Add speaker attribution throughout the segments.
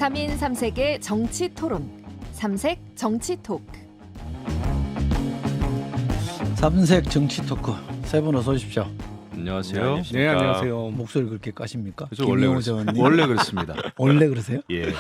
Speaker 1: 3인 3색의 정치 토론. 삼색 정치 토크.
Speaker 2: 삼색 정치 토크 세 분 어서 오십시오.
Speaker 3: 안녕하세요.
Speaker 4: 네, 안녕하세요.
Speaker 2: 목소리 그렇게 까십니까?
Speaker 3: 그래서 원래 원래 그렇습니다.
Speaker 2: 원래 그러세요?
Speaker 3: 예.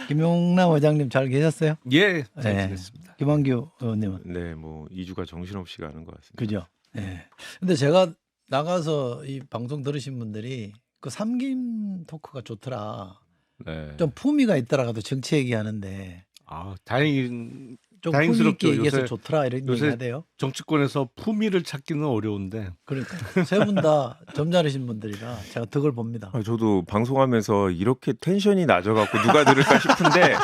Speaker 2: 김용남 의장님 잘 계셨어요?
Speaker 4: 예, 잘
Speaker 2: 네.
Speaker 4: 지냈습니다.
Speaker 2: 김한규 의원님은
Speaker 5: 네, 뭐 2주가 정신없이 가는 것 같습니다.
Speaker 2: 그죠? 예. 근데 제가 나가서 이 방송 들으신 분들이 그 삼김 토크가 좋더라.
Speaker 3: 네.
Speaker 2: 좀 품위가 있더라도 정치 얘기하는데
Speaker 4: 아, 다행히
Speaker 2: 좀
Speaker 4: 다행스럽죠.
Speaker 2: 품위 있게 얘기해서
Speaker 4: 요새-
Speaker 2: 좋더라 이런
Speaker 4: 요새-
Speaker 2: 얘기하대요.
Speaker 4: 정치권에서 품위를 찾기는 어려운데
Speaker 2: 그러니까 세 분 다 점잖으신 분들이라 제가 덕을 봅니다.
Speaker 5: 저도 방송하면서 이렇게 텐션이 낮아갖고 누가 들을까 싶은데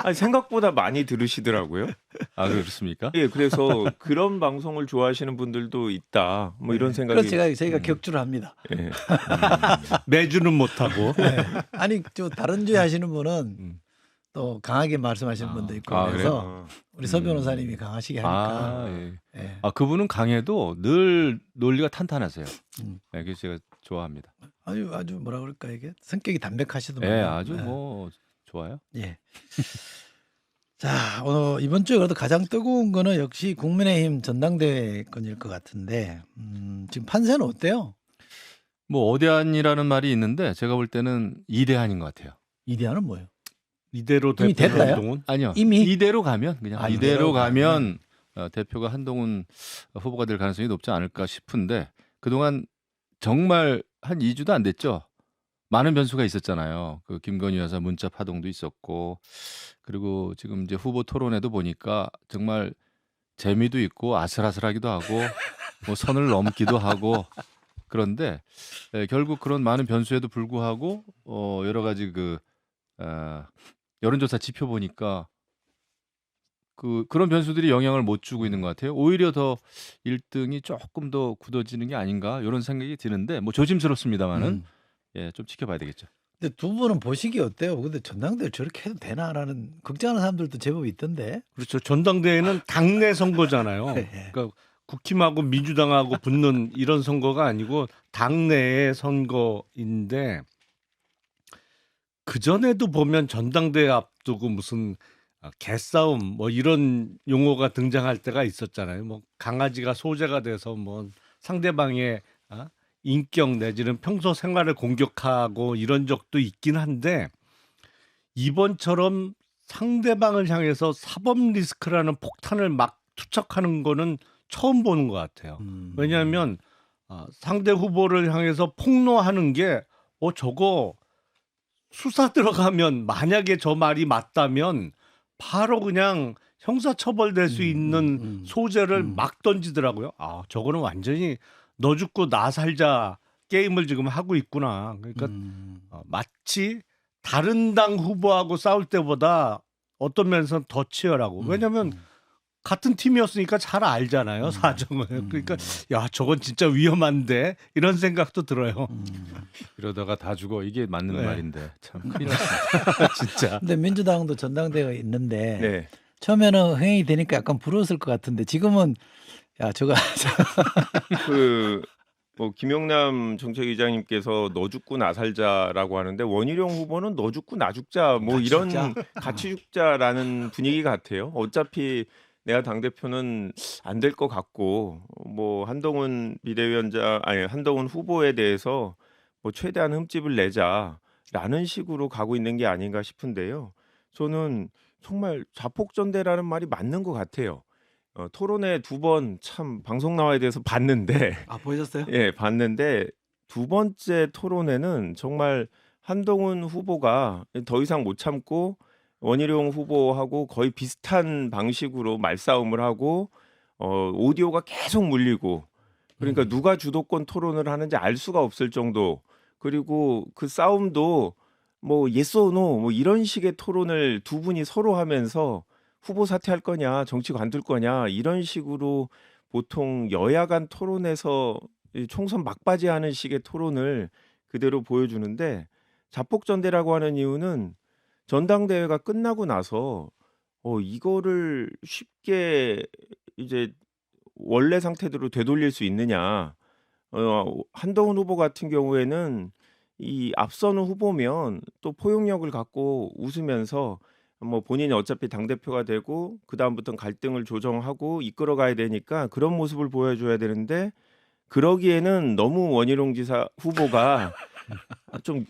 Speaker 5: 아니, 생각보다 많이 들으시더라고요.
Speaker 3: 아 그렇습니까?
Speaker 5: 예, 그래서 그런 방송을 좋아하시는 분들도 있다. 뭐 이런 생각이.
Speaker 2: 그래서 저희가 격주를 합니다.
Speaker 5: 예.
Speaker 4: 매주는 못하고
Speaker 2: 네. 아니 저 다른 주에 하시는 분은
Speaker 4: 음.
Speaker 2: 또 강하게 말씀하시는 분도 있고
Speaker 3: 아,
Speaker 2: 그래서
Speaker 5: 어,
Speaker 2: 우리 서 변호사님이 강하시게 하니까
Speaker 3: 예.
Speaker 2: 예.
Speaker 3: 아 그분은 강해도 늘 논리가 탄탄하세요.
Speaker 2: 음.
Speaker 3: 네, 그래서 제가 좋아합니다.
Speaker 2: 아주 뭐라 그럴까 이게 성격이 담백하시더만.
Speaker 3: 예, 아주 뭐 좋아요.
Speaker 2: 예. 자 오늘 이번 주에 그래도 가장 뜨거운 거는 역시 국민의힘 전당대회 건일 것 같은데 지금 판세는 어때요?
Speaker 3: 뭐 어대한이라는 말이 있는데 제가 볼 때는 이대한인 것 같아요.
Speaker 2: 이대한은 뭐예요?
Speaker 4: 이대로
Speaker 2: 이미
Speaker 4: 대표
Speaker 2: 됐나요?
Speaker 4: 활동은
Speaker 3: 아니요.
Speaker 2: 이미?
Speaker 3: 이대로 가면 그냥
Speaker 2: 아,
Speaker 3: 이대로
Speaker 2: 이대로
Speaker 3: 가면 대표가 한동훈 후보가 될 가능성이 높지 않을까 싶은데 그동안 정말 한 2주도 안 됐죠. 많은 변수가 있었잖아요. 그 김건희 여사 문자 파동도 있었고 그리고 지금 이제 후보 토론회도 보니까 정말 재미도 있고 아슬아슬하기도 하고 뭐 선을 넘기도 하고 그런데 결국 그런 많은 변수에도 불구하고 여러 가지 여론조사 지표 보니까 그런 변수들이 영향을 못 주고 있는 것 같아요. 오히려 더 1등이 조금 더 굳어지는 게 아닌가 이런 생각이 드는데 뭐 조심스럽습니다만은 예, 좀 지켜봐야 되겠죠.
Speaker 2: 근데 두 분은 보시기 어때요? 근데 전당대회 저렇게 해도 되나라는 걱정하는 사람들도 제법 있던데.
Speaker 4: 그렇죠. 전당대회는 당내 선거잖아요.
Speaker 2: 네.
Speaker 4: 그러니까 국힘하고 민주당하고 붙는 이런 선거가 아니고 당내의 선거인데 그 전에도 보면 전당대회 앞두고 무슨 개싸움 뭐 이런 용어가 등장할 때가 있었잖아요. 뭐 강아지가 소재가 돼서 뭐 상대방의 인격 내지는 평소 생활을 공격하고 이런 적도 있긴 한데 이번처럼 상대방을 향해서 사법 리스크라는 폭탄을 막 투척하는 거는 처음 보는 것 같아요. 왜냐하면 상대 후보를 향해서 폭로하는 게 저거 수사 들어가면 만약에 저 말이 맞다면 바로 그냥 형사처벌될 수 있는 소재를 막 던지더라고요. 저거는 완전히 너 죽고 나 살자 게임을 지금 하고 있구나. 그러니까 마치 다른 당 후보하고 싸울 때보다 어떤 면에서는 더 치열하고. 왜냐하면 같은 팀이었으니까 잘 알잖아요, 사정을. 그러니까 야 저건 진짜 위험한데 이런 생각도 들어요.
Speaker 3: 이러다가 다 죽어 이게 맞는
Speaker 4: 네.
Speaker 3: 말인데 참 큰일 났습니다. 진짜.
Speaker 2: 근데 민주당도 전당대회가 있는데
Speaker 5: 네.
Speaker 2: 처음에는 흥행이 되니까 약간 부러웠을 것 같은데 지금은 야 저거
Speaker 5: 뭐 김용남 정책위장님께서 너 죽고 나 살자라고 하는데 원희룡 후보는 너 죽고 나 죽자 뭐
Speaker 2: 같이
Speaker 5: 이런
Speaker 2: 죽자.
Speaker 5: 같이 죽자라는 분위기 같아요. 어차피 내가 당 대표는 안 될 것 같고 뭐 한동훈 한동훈 후보에 대해서 뭐 최대한 흠집을 내자라는 식으로 가고 있는 게 아닌가 싶은데요. 저는 정말 자폭전대라는 말이 맞는 것 같아요. 토론회 2번 참 방송 나와야 돼서 봤는데
Speaker 2: 보셨어요?
Speaker 5: 예, 봤는데 두 번째 토론회는 정말 한동훈 후보가 더 이상 못 참고 원희룡 후보하고 거의 비슷한 방식으로 말싸움을 하고 오디오가 계속 물리고 그러니까 누가 주도권 토론을 하는지 알 수가 없을 정도 그리고 그 싸움도 뭐 yes or no 뭐 이런 식의 토론을 두 분이 서로 하면서 후보 사퇴할 거냐 정치 관둘 거냐 이런 식으로 보통 여야 간 토론에서 총선 막바지 하는 식의 토론을 그대로 보여주는데 자폭전대라고 하는 이유는 전당대회가 끝나고 나서 이거를 쉽게 이제 원래 상태대로 되돌릴 수 있느냐. 한동훈 후보 같은 경우에는 이 앞서는 후보면 또 포용력을 갖고 웃으면서 뭐 본인이 어차피 당대표가 되고 그다음부터는 갈등을 조정하고 이끌어가야 되니까 그런 모습을 보여줘야 되는데 그러기에는 너무 원희룡 지사 후보가 좀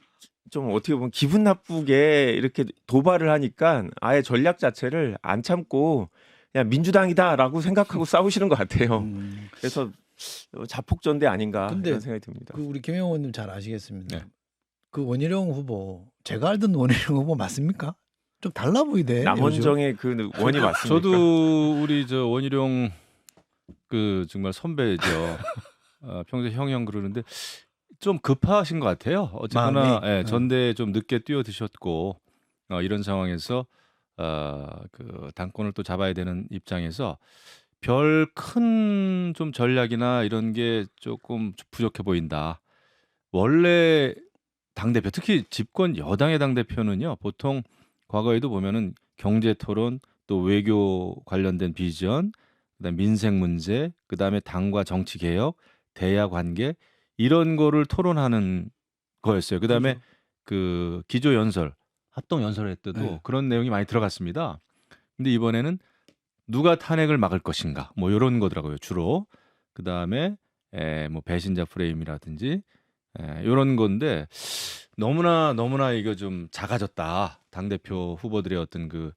Speaker 5: 어떻게 보면 기분 나쁘게 이렇게 도발을 하니까 아예 전략 자체를 안 참고 그냥 민주당이다라고 생각하고 싸우시는 것 같아요. 그래서 자폭전대 아닌가
Speaker 2: 근데
Speaker 5: 이런 생각이 듭니다.
Speaker 2: 그 우리 김영호 의원님 잘 아시겠습니다.
Speaker 3: 네.
Speaker 2: 그 원희룡 후보 제가 알던 원희룡 후보 맞습니까? 좀 달라 보이대. 요즘.
Speaker 5: 남원정의 그 원이 맞습니까?
Speaker 3: 저도 우리 저 원희룡 그 정말 선배죠. 평소에 형형 그러는데 좀 급하신 것 같아요. 어쨌거나
Speaker 2: 마음이?
Speaker 3: 예, 전대에 좀 늦게 뛰어드셨고 이런 상황에서 그 당권을 또 잡아야 되는 입장에서 별 큰 좀 전략이나 이런 게 조금 부족해 보인다. 원래 당대표 특히 집권 여당의 당대표는요. 보통 과거에도 보면은 경제 토론 또 외교 관련된 비전 그다음에 민생 문제 그다음에 당과 정치 개혁 대야 관계 이런 거를 토론하는 거였어요. 그다음에
Speaker 2: 그렇죠.
Speaker 3: 그 기조 연설 합동 연설회 때도
Speaker 2: 네.
Speaker 3: 그런 내용이 많이 들어갔습니다. 근데 이번에는 누가 탄핵을 막을 것인가 뭐 이런 거더라고요 주로. 그다음에 뭐 배신자 프레임이라든지 이런 건데 너무나 이거 좀 작아졌다 당 대표 후보들의 어떤 그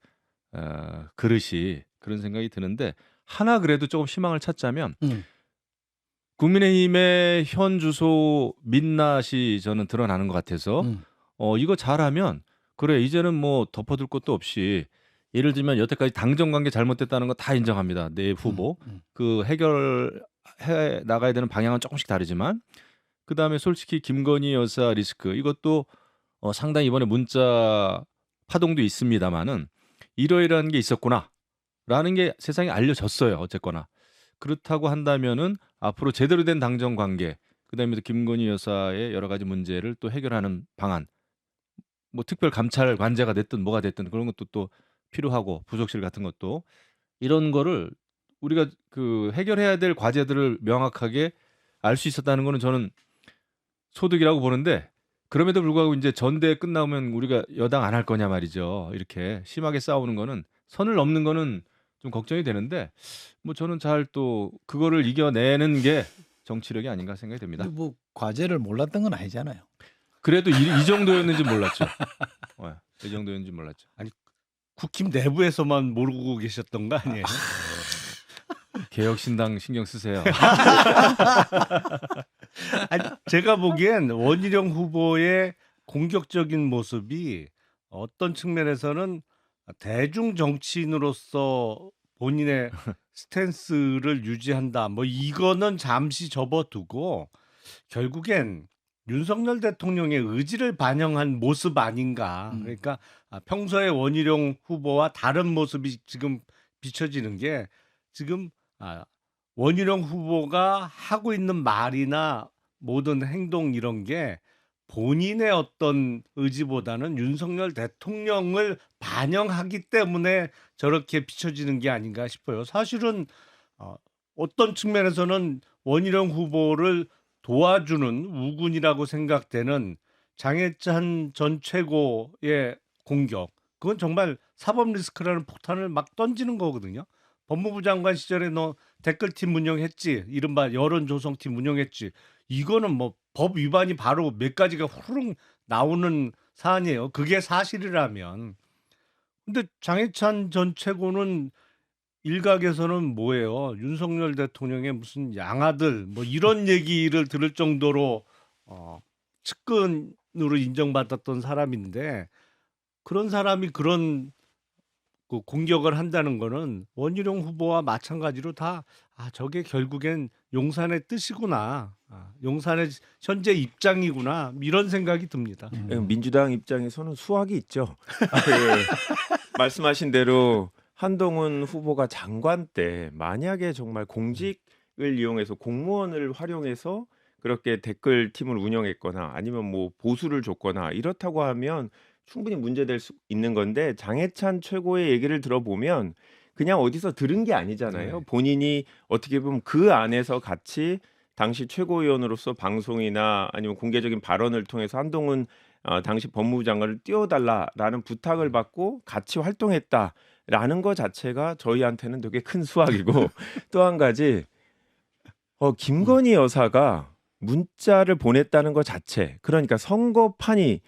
Speaker 3: 그릇이 그런 생각이 드는데 하나 그래도 조금 희망을 찾자면 국민의힘의 현 주소 민낯이 저는 드러나는 것 같아서 이거 잘하면 그래 이제는 뭐 덮어둘 것도 없이 예를 들면 여태까지 당정 관계 잘못됐다는 거 다 인정합니다. 내 후보 그 해결해 나가야 되는 방향은 조금씩 다르지만 그 다음에 솔직히 김건희 여사 리스크 이것도 상당히 이번에 문자 파동도 있습니다만은 이러이러한 게 있었구나라는 게 세상에 알려졌어요. 어쨌거나 그렇다고 한다면은 앞으로 제대로 된 당정 관계 그다음에 또 김건희 여사의 여러 가지 문제를 또 해결하는 방안 뭐 특별 감찰 관제가 됐든 뭐가 됐든 그런 것도 또 필요하고 부속실 같은 것도 이런 거를 우리가 그 해결해야 될 과제들을 명확하게 알 수 있었다는 거는 저는 소득이라고 보는데 그럼에도 불구하고 이제 전대 끝나면 우리가 여당 안 할 거냐 말이죠. 이렇게 심하게 싸우는 거는 선을 넘는 거는 좀 걱정이 되는데 뭐 저는 잘 또 그거를 이겨내는 게 정치력이 아닌가 생각이 듭니다.
Speaker 2: 근데 뭐 과제를 몰랐던 건 아니잖아요.
Speaker 3: 그래도 이 정도였는지 몰랐죠. 이 정도였는지 몰랐죠.
Speaker 4: 국힘 내부에서만 모르고 계셨던 거 아니에요?
Speaker 3: 개혁신당 신경 쓰세요.
Speaker 4: 아니, 제가 보기엔 원희룡 후보의 공격적인 모습이 어떤 측면에서는 대중 정치인으로서 본인의 스탠스를 유지한다. 뭐 이거는 잠시 접어두고 결국엔 윤석열 대통령의 의지를 반영한 모습 아닌가. 그러니까 평소에 원희룡 후보와 다른 모습이 지금 비춰지는 게 지금 원희룡 후보가 하고 있는 말이나 모든 행동 이런 게 본인의 어떤 의지보다는 윤석열 대통령을 반영하기 때문에 저렇게 비춰지는 게 아닌가 싶어요. 사실은 어떤 측면에서는 원희룡 후보를 도와주는 우군이라고 생각되는 장해찬 전 최고의 공격, 그건 정말 사법 리스크라는 폭탄을 막 던지는 거거든요. 법무부 장관 시절에 너 댓글팀 운영했지, 이른바 여론조성팀 운영했지, 이거는 뭐 법 위반이 바로 몇 가지가 후루룩 나오는 사안이에요. 그게 사실이라면. 근데 장해찬 전 최고는 일각에서는 뭐예요? 윤석열 대통령의 무슨 양아들 뭐 이런 얘기를 들을 정도로 측근으로 인정받았던 사람인데, 그런 사람이 그런 그 공격을 한다는 거는 원희룡 후보와 마찬가지로 다 저게 결국엔 용산의 뜻이구나, 용산의 현재 입장이구나, 이런 생각이 듭니다.
Speaker 5: 민주당 입장에서는 수학이 있죠. 말씀하신 대로 한동훈 후보가 장관 때 만약에 정말 공직을 이용해서 공무원을 활용해서 그렇게 댓글 팀을 운영했거나 아니면 뭐 보수를 줬거나 이렇다고 하면 충분히 문제될 수 있는 건데, 장해찬 최고의 얘기를 들어보면 그냥 어디서 들은 게 아니잖아요. 본인이 어떻게 보면 그 안에서 같이 당시 최고위원으로서 방송이나 아니면 공개적인 발언을 통해서 한동훈 당시 법무부 장관을 띄워달라라는 부탁을 받고 같이 활동했다라는 것 자체가 저희한테는 되게 큰 수확이고 또 한 가지 김건희 여사가 문자를 보냈다는 것 자체, 그러니까 선거판이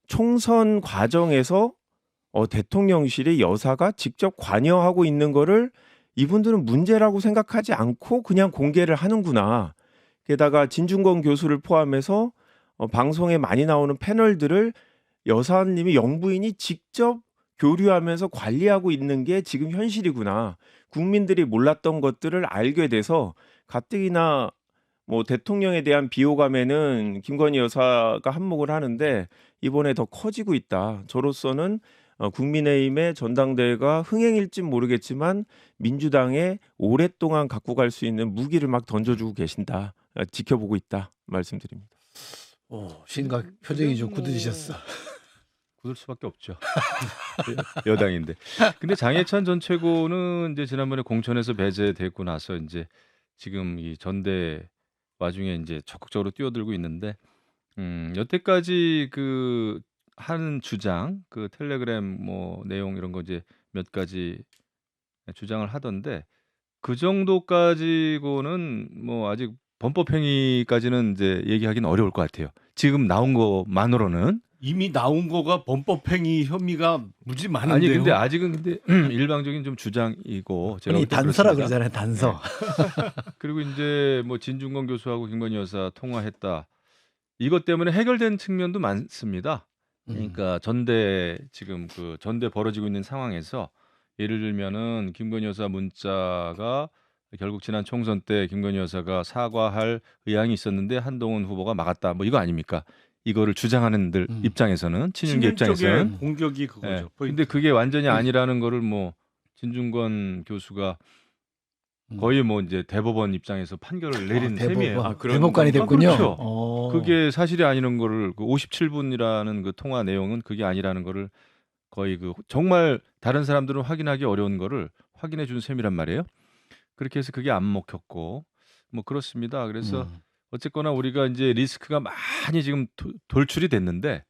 Speaker 5: 총선 과정에서 대통령실이 여사가 직접 관여하고 있는 거를 이분들은 문제라고 생각하지 않고 그냥 공개를 하는구나. 게다가 진중권 교수를 포함해서 방송에 많이 나오는 패널들을 여사님이 영부인이 직접 교류하면서 관리하고 있는 게 지금 현실이구나. 국민들이 몰랐던 것들을 알게 돼서 가뜩이나 뭐 대통령에 대한 비호감에는 김건희 여사가 한몫을 하는데 이번에 더 커지고 있다. 저로서는 국민의힘의 전당대회가 흥행일진 모르겠지만 민주당에 오랫동안 갖고 갈 수 있는 무기를 막 던져주고 계신다. 지켜보고 있다. 말씀드립니다.
Speaker 2: 심각 표정이 좀 굳어지셨어.
Speaker 3: 굳을 수밖에 없죠. 여당인데. 근데 장해찬 전 최고는 이제 지난번에 공천에서 배제되고 나서 이제 지금 이 전대 와중에 이제 적극적으로 뛰어들고 있는데 여태까지 그 한 주장 그 텔레그램 뭐 내용 이런 거 이제 몇 가지 주장을 하던데 그 정도 가지고는 뭐 아직 범법행위까지는 이제 얘기하기는 어려울 것 같아요. 지금 나온 것만으로는.
Speaker 4: 이미 나온 거가 범법행위 혐의가 무지 많은데요.
Speaker 3: 아니 근데 아직은 근데 일방적인 좀 주장이고 제가
Speaker 2: 아니
Speaker 3: 볼 때
Speaker 2: 단서라
Speaker 3: 그렇습니다.
Speaker 2: 그러잖아요. 단서.
Speaker 3: 그리고 이제 뭐 진중권 교수하고 김건희 여사 통화했다. 이것 때문에 해결된 측면도 많습니다. 그러니까 전대 지금 그 전대 벌어지고 있는 상황에서 예를 들면은 김건희 여사 문자가 결국 지난 총선 때 김건희 여사가 사과할 의향이 있었는데 한동훈 후보가 막았다. 뭐 이거 아닙니까? 이거를 주장하는들 입장에서는 친윤계 입장에서는
Speaker 4: 공격이
Speaker 3: 예.
Speaker 4: 그거죠.
Speaker 3: 근데 그게 완전히 아니라는 거를 뭐 진중권 교수가 거의 뭐 이제 대법원 입장에서 판결을 내린 셈이에요.
Speaker 2: 대법관이 됐군요.
Speaker 3: 그렇죠. 그게 사실이 아니라는 거를 그 57분이라는 그 통화 내용은 그게 아니라는 거를 거의 그 정말 다른 사람들은 확인하기 어려운 거를 확인해 준 셈이란 말이에요. 그렇게 해서 그게 안 먹혔고 뭐 그렇습니다. 그래서 어쨌거나 우리가 이제 리스크가 많이 지금 돌출이 됐는데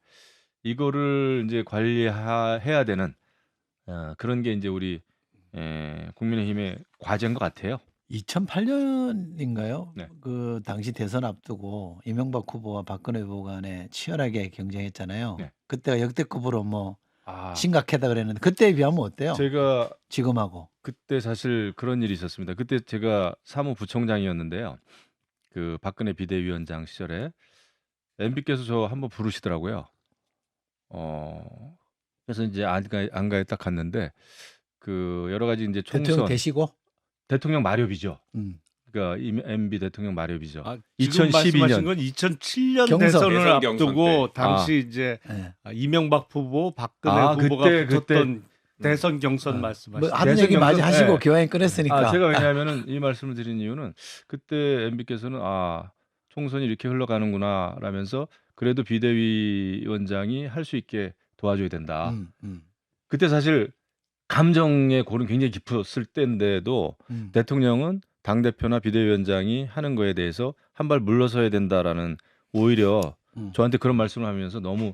Speaker 3: 이거를 이제 관리해야 되는 그런 게 이제 우리 국민의힘의 과제인 것 같아요.
Speaker 2: 2008년인가요?
Speaker 3: 네.
Speaker 2: 그 당시 대선 앞두고 이명박 후보와 박근혜 후보 간에 치열하게 경쟁했잖아요.
Speaker 3: 네.
Speaker 2: 그때가 역대급으로 뭐
Speaker 3: 아,
Speaker 2: 심각하다 그랬는데 그때에 비하면 어때요?
Speaker 3: 제가
Speaker 2: 지금하고.
Speaker 3: 그때 사실 그런 일이 있었습니다. 그때 제가 사무부총장이었는데요. 그 박근혜 비대위원장 시절에 MB께서 저 한번 부르시더라고요. 그래서 이제 안가에 딱 갔는데 그 여러 가지 이제
Speaker 2: 대통령
Speaker 3: 총선
Speaker 2: 되시고.
Speaker 3: 대통령 마렵이죠.
Speaker 2: 음.
Speaker 3: 그러니까 MB 대통령 마렵이죠.
Speaker 4: 지금
Speaker 3: 2012년.
Speaker 4: 말씀하신 건 2007년
Speaker 2: 경선.
Speaker 4: 대선을
Speaker 5: 대선 경선
Speaker 4: 앞두고
Speaker 5: 때.
Speaker 4: 당시 이제
Speaker 2: 네.
Speaker 4: 이명박 후보, 박근혜 후보가
Speaker 3: 그때
Speaker 4: 붙었던 대선 경선 말씀하시죠.
Speaker 2: 뭐 하는
Speaker 3: 대선
Speaker 2: 얘기 많이
Speaker 3: 경선,
Speaker 2: 하시고
Speaker 3: 네.
Speaker 2: 교양이 끊었으니까.
Speaker 3: 제가 왜냐하면은 이 말씀을 드린 이유는 그때 MB께서는 총선이 이렇게 흘러가는구나 라면서 그래도 비대위원장이 할 수 있게 도와줘야 된다. 그때 사실 감정의 골은 굉장히 깊었을 때인데도 대통령은 당대표나 비대위원장이 하는 거에 대해서 한 발 물러서야 된다라는 오히려 저한테 그런 말씀을 하면서 너무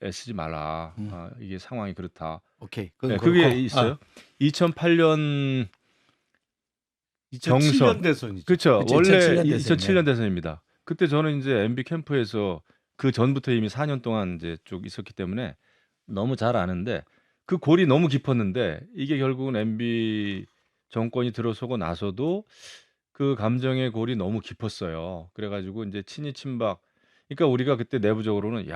Speaker 3: 애쓰지 말라. 이게 상황이 그렇다.
Speaker 2: 오케이.
Speaker 3: 네,
Speaker 2: 그건
Speaker 3: 그게
Speaker 2: 그렇고.
Speaker 3: 있어요. 2008년
Speaker 4: 2007년 대선이죠.
Speaker 3: 그렇죠.
Speaker 2: 그치,
Speaker 3: 원래
Speaker 2: 2007년
Speaker 3: 2007년 대선입니다. 그때 저는 이제 MB 캠프에서 그 전부터 이미 4년 동안 이제 쭉 있었기 때문에 너무 잘 아는데 그 골이 너무 깊었는데 이게 결국은 MB 정권이 들어서고 나서도 그 감정의 골이 너무 깊었어요. 그래가지고 이제 친이 친박. 그러니까 우리가 그때 내부적으로는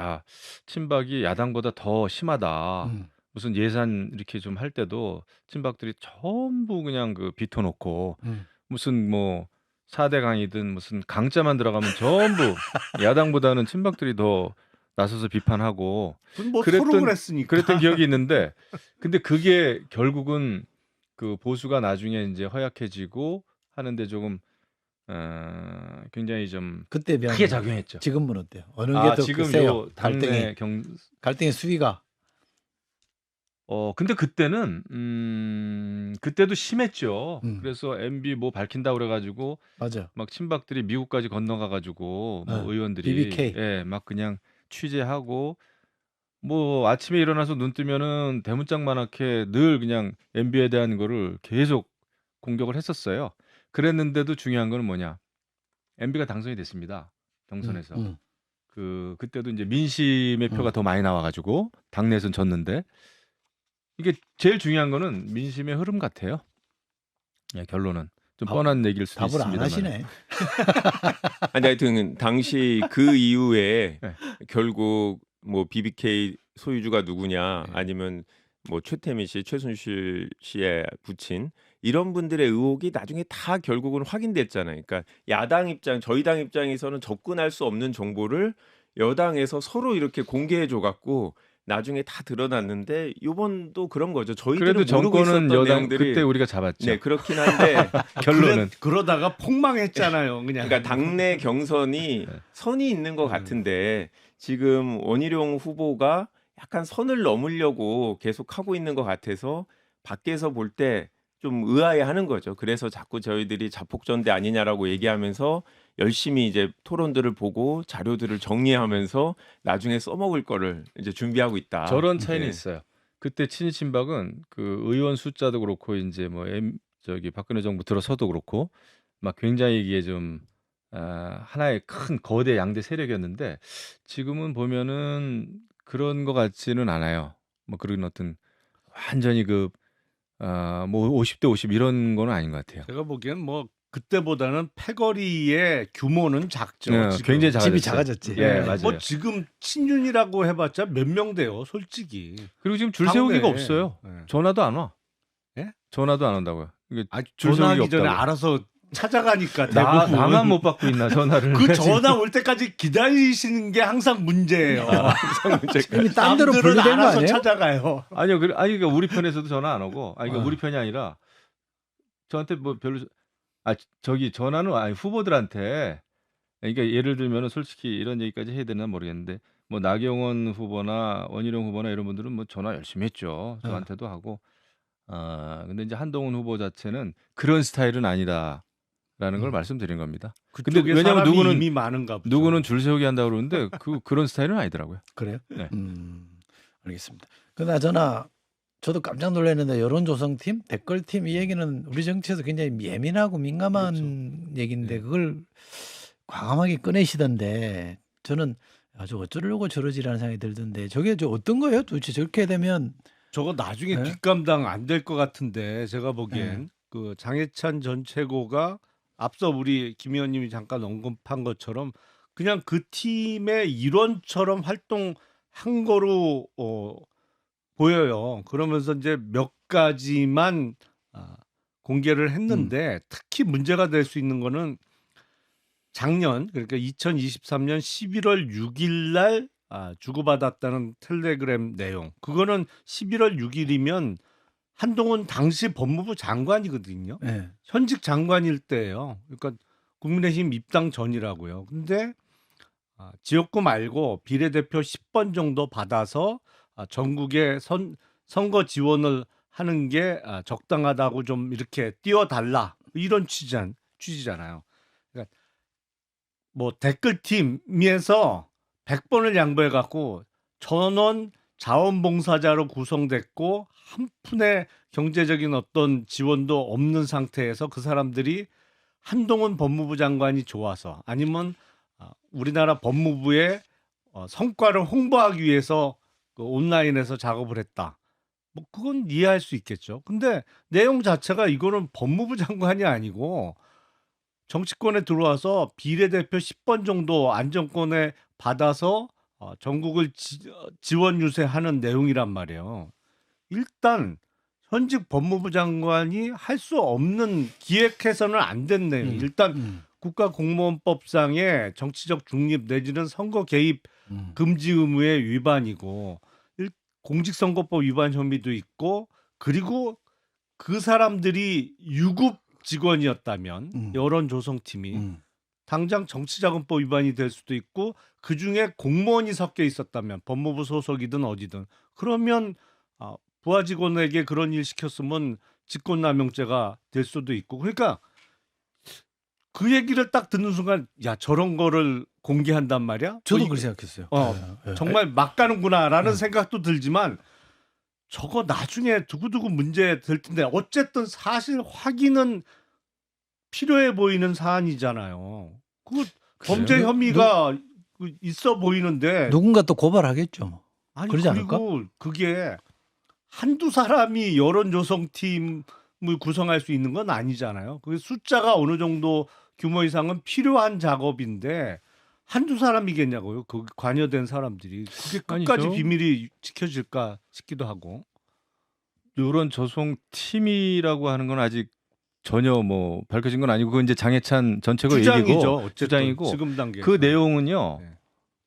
Speaker 3: 친박이 야당보다 더 심하다. 무슨 예산 이렇게 좀 할 때도 친박들이 전부 그냥 그 비터놓고 무슨 뭐 4대 강이든 무슨 강자만 들어가면 전부 야당보다는 친박들이 더 나서서 비판하고
Speaker 4: 뭐 서로 그랬으니까.
Speaker 3: 그랬던 기억이 있는데 근데 그게 결국은 그 보수가 나중에 이제 허약해지고 하는데 조금 굉장히 좀
Speaker 2: 그때 비하면
Speaker 3: 크게 작용했죠.
Speaker 2: 지금은 어때요? 어느 게 더
Speaker 3: 지금
Speaker 2: 세요?
Speaker 3: 요 당내
Speaker 2: 갈등의 수위가.
Speaker 3: 근데 그때는 그때도 심했죠.
Speaker 2: 음.
Speaker 3: 그래서 MB 뭐 밝힌다고 그래 가지고
Speaker 2: 맞아.
Speaker 3: 막 친박들이 미국까지 건너가 가지고 뭐 의원들이
Speaker 2: BBK.
Speaker 3: 예, 막 그냥 취재하고 뭐 아침에 일어나서 눈 뜨면은 대문짝만하게 늘 그냥 MB에 대한 거를 계속 공격을 했었어요. 그랬는데도 중요한 거는 뭐냐? MB가 당선이 됐습니다. 경선에서.
Speaker 2: 음.
Speaker 3: 그때도 이제 민심의 표가
Speaker 2: 음.
Speaker 3: 더 많이 나와 가지고 당내에서는 졌는데 이게 제일 중요한 거는 민심의 흐름 같아요. 예, 결론은. 좀
Speaker 2: 답-
Speaker 3: 뻔한 얘기일 수도
Speaker 2: 답을 안
Speaker 3: 있습니다만.
Speaker 2: 하시네.
Speaker 5: 아니 하여튼 당시 그 이후에
Speaker 3: 네.
Speaker 5: 결국 뭐 BBK 소유주가 누구냐
Speaker 3: 네.
Speaker 5: 아니면 뭐 최태민 씨, 최순실 씨의 부친 이런 분들의 의혹이 나중에 다 결국은 확인됐잖아요. 그러니까 야당 입장, 저희 당 입장에서는 접근할 수 없는 정보를 여당에서 서로 이렇게 공개해 줘 갖고 나중에 다 드러났는데 요번도 그런 거죠. 저희들은
Speaker 3: 그래도
Speaker 5: 모르고
Speaker 3: 정권은
Speaker 5: 있었던
Speaker 3: 여당
Speaker 5: 내용들이
Speaker 3: 그때 우리가 잡았죠.
Speaker 5: 네, 그렇긴 한데
Speaker 3: 결론은.
Speaker 4: 그러다가 폭망했잖아요. 그냥.
Speaker 5: 그러니까 당내 경선이
Speaker 3: 네.
Speaker 5: 선이 있는 것 같은데 지금 원희룡 후보가 약간 선을 넘으려고 계속 하고 있는 것 같아서 밖에서 볼 때 좀 의아해하는 거죠. 그래서 자꾸 저희들이 자폭전대 아니냐라고 얘기하면서 열심히 이제 토론들을 보고 자료들을 정리하면서 나중에 써먹을 거를 이제 준비하고 있다.
Speaker 3: 저런 차이는
Speaker 5: 네.
Speaker 3: 있어요. 그때 친이친박은 그 의원 숫자도 그렇고 이제 뭐 저기 박근혜 정부 들어서도 그렇고 막 굉장히 이게 좀 하나의 큰 거대 양대 세력이었는데 지금은 보면은 그런 것 같지는 않아요. 뭐 그런 어떤 완전히 뭐 50대 50 이런 거는 아닌 것 같아요.
Speaker 4: 제가 보기엔 뭐 그때보다는 패거리의 규모는 작죠.
Speaker 3: 네,
Speaker 4: 지금.
Speaker 3: 굉장히
Speaker 2: 집이
Speaker 3: 작아졌어요.
Speaker 2: 작아졌지.
Speaker 3: 예,
Speaker 4: 네,
Speaker 3: 맞아요.
Speaker 4: 뭐 지금 친윤이라고 해봤자 몇 명 돼요, 솔직히.
Speaker 3: 그리고 지금 줄
Speaker 4: 당내.
Speaker 3: 세우기가 없어요.
Speaker 4: 네.
Speaker 3: 전화도 안 와.
Speaker 4: 예?
Speaker 3: 전화도 안 온다고요. 이게
Speaker 4: 아,
Speaker 3: 줄 세우기
Speaker 4: 전화하기 전에
Speaker 3: 없다고.
Speaker 4: 알아서 찾아가니까
Speaker 3: 나,
Speaker 4: 대부분.
Speaker 3: 나만 못 받고 있나 전화를.
Speaker 4: 그 전화 올 때까지 기다리시는 게 항상 문제예요.
Speaker 2: 이미 딴 데로
Speaker 4: 남들은
Speaker 2: 분리된 거
Speaker 4: 알아서
Speaker 2: 아니에요?
Speaker 4: 찾아가요.
Speaker 3: 아니요, 그러니까 우리 편에서도 전화 안 오고, 그러니까
Speaker 2: 어.
Speaker 3: 우리 편이 아니라 저한테 뭐 별로, 저기 전화는 후보들한테, 그러니까 예를 들면은 솔직히 이런 얘기까지 해야 되나 모르겠는데, 뭐 나경원 후보나 원희룡 후보나 이런 분들은 뭐 전화 열심히 했죠. 저한테도 하고, 근데 이제 한동훈 후보 자체는 그런 스타일은 아니다라는 걸 말씀드린 겁니다. 근데
Speaker 4: 그쪽에
Speaker 3: 왜냐면
Speaker 4: 사람이
Speaker 3: 누구는-
Speaker 4: 이미 많은가 보죠.
Speaker 3: 누구는 줄 세우기 한다고 그러는데 그런 스타일은 아니더라고요.
Speaker 2: 그래요?
Speaker 3: 네.
Speaker 2: 알겠습니다. 그나저나 저도 깜짝 놀랐는데 여론조성팀, 댓글팀 이 얘기는 우리 정치에서 굉장히 예민하고 민감한 얘기인데 그걸 과감하게 꺼내시던데 저는 저 어쩌려고 저러지라는 생각이 들던데 저게 저 어떤 거예요? 도대체 저렇게 되면
Speaker 4: 저거 나중에
Speaker 2: 네?
Speaker 4: 뒷감당 안 될 것 같은데 제가 보기엔
Speaker 2: 네.
Speaker 4: 그 장해찬 전 최고가 앞서 우리 김 의원님이 잠깐 언급한 것처럼 그냥 그 팀의 일원처럼 활동한 거로 보여요. 그러면서 이제 몇 가지만 공개를 했는데 특히 문제가 될 수 있는 거는 작년 그러니까 2023년 11월 6일 날 주고받았다는 텔레그램 내용. 그거는 11월 6일이면 한동훈 당시 법무부 장관이거든요.
Speaker 2: 네.
Speaker 4: 현직 장관일 때예요. 그러니까 국민의힘 입당 전이라고요. 근데 지역구 말고 비례대표 10번 정도 받아서 전국에 선거 지원을 하는 게 적당하다고 좀 이렇게 띄워달라 이런 취지잖아요. 그러니까 뭐 댓글팀에서 100번을 양보해 갖고 전원 자원봉사자로 구성됐고 한 푼의 경제적인 어떤 지원도 없는 상태에서 그 사람들이 한동훈 법무부 장관이 좋아서 아니면 우리나라 법무부의 성과를 홍보하기 위해서 그 온라인에서 작업을 했다. 뭐 그건 이해할 수 있겠죠. 근데 내용 자체가 이거는 법무부 장관이 아니고 정치권에 들어와서 비례대표 10번 정도 안정권에 받아서 전국을 지원 유세하는 내용이란 말이에요. 일단 현직 법무부 장관이 할 수 없는 기획해서는 안 된 내용. 일단 국가공무원법상의 정치적 중립 내지는 선거 개입 금지 의무의 위반이고 공직선거법 위반 혐의도 있고 그리고 그 사람들이 유급 직원이었다면 여론조성팀이 당장 정치자금법 위반이 될 수도 있고 그중에 공무원이 섞여 있었다면 법무부 소속이든 어디든 그러면 부하 직원에게 그런 일 시켰으면 직권남용죄가 될 수도 있고 그러니까 그 얘기를 딱 듣는 순간 야 저런 거를 공개한단 말이야?
Speaker 2: 저도
Speaker 4: 이-
Speaker 2: 그렇게 생각했어요.
Speaker 4: 정말 막 가는구나라는
Speaker 2: 네.
Speaker 4: 생각도 들지만 저거 나중에 두고두고 문제 될 텐데 어쨌든 사실 확인은 필요해 보이는 사안이잖아요. 그 범죄
Speaker 2: 그래요?
Speaker 4: 혐의가 있어 보이는데
Speaker 2: 누군가 또 고발하겠죠. 뭐.
Speaker 4: 아니
Speaker 2: 그러지
Speaker 4: 그리고 그게 한두 사람이 여론조성팀을 구성할 수 있는 건 아니잖아요. 그 숫자가 어느 정도 규모 이상은 필요한 작업인데 한두 사람이겠냐고요. 그 관여된 사람들이 그게 끝까지
Speaker 3: 아니죠.
Speaker 4: 비밀이 지켜질까 싶기도 하고.
Speaker 3: 요런 조성 팀이라고 하는 건 아직 전혀 뭐 밝혀진 건 아니고 그건 이제 장해찬 전 최고
Speaker 4: 주장이죠.
Speaker 3: 얘기고
Speaker 4: 어쨌든
Speaker 3: 주장이고
Speaker 4: 지금 단계.
Speaker 3: 그 내용은요.
Speaker 4: 네.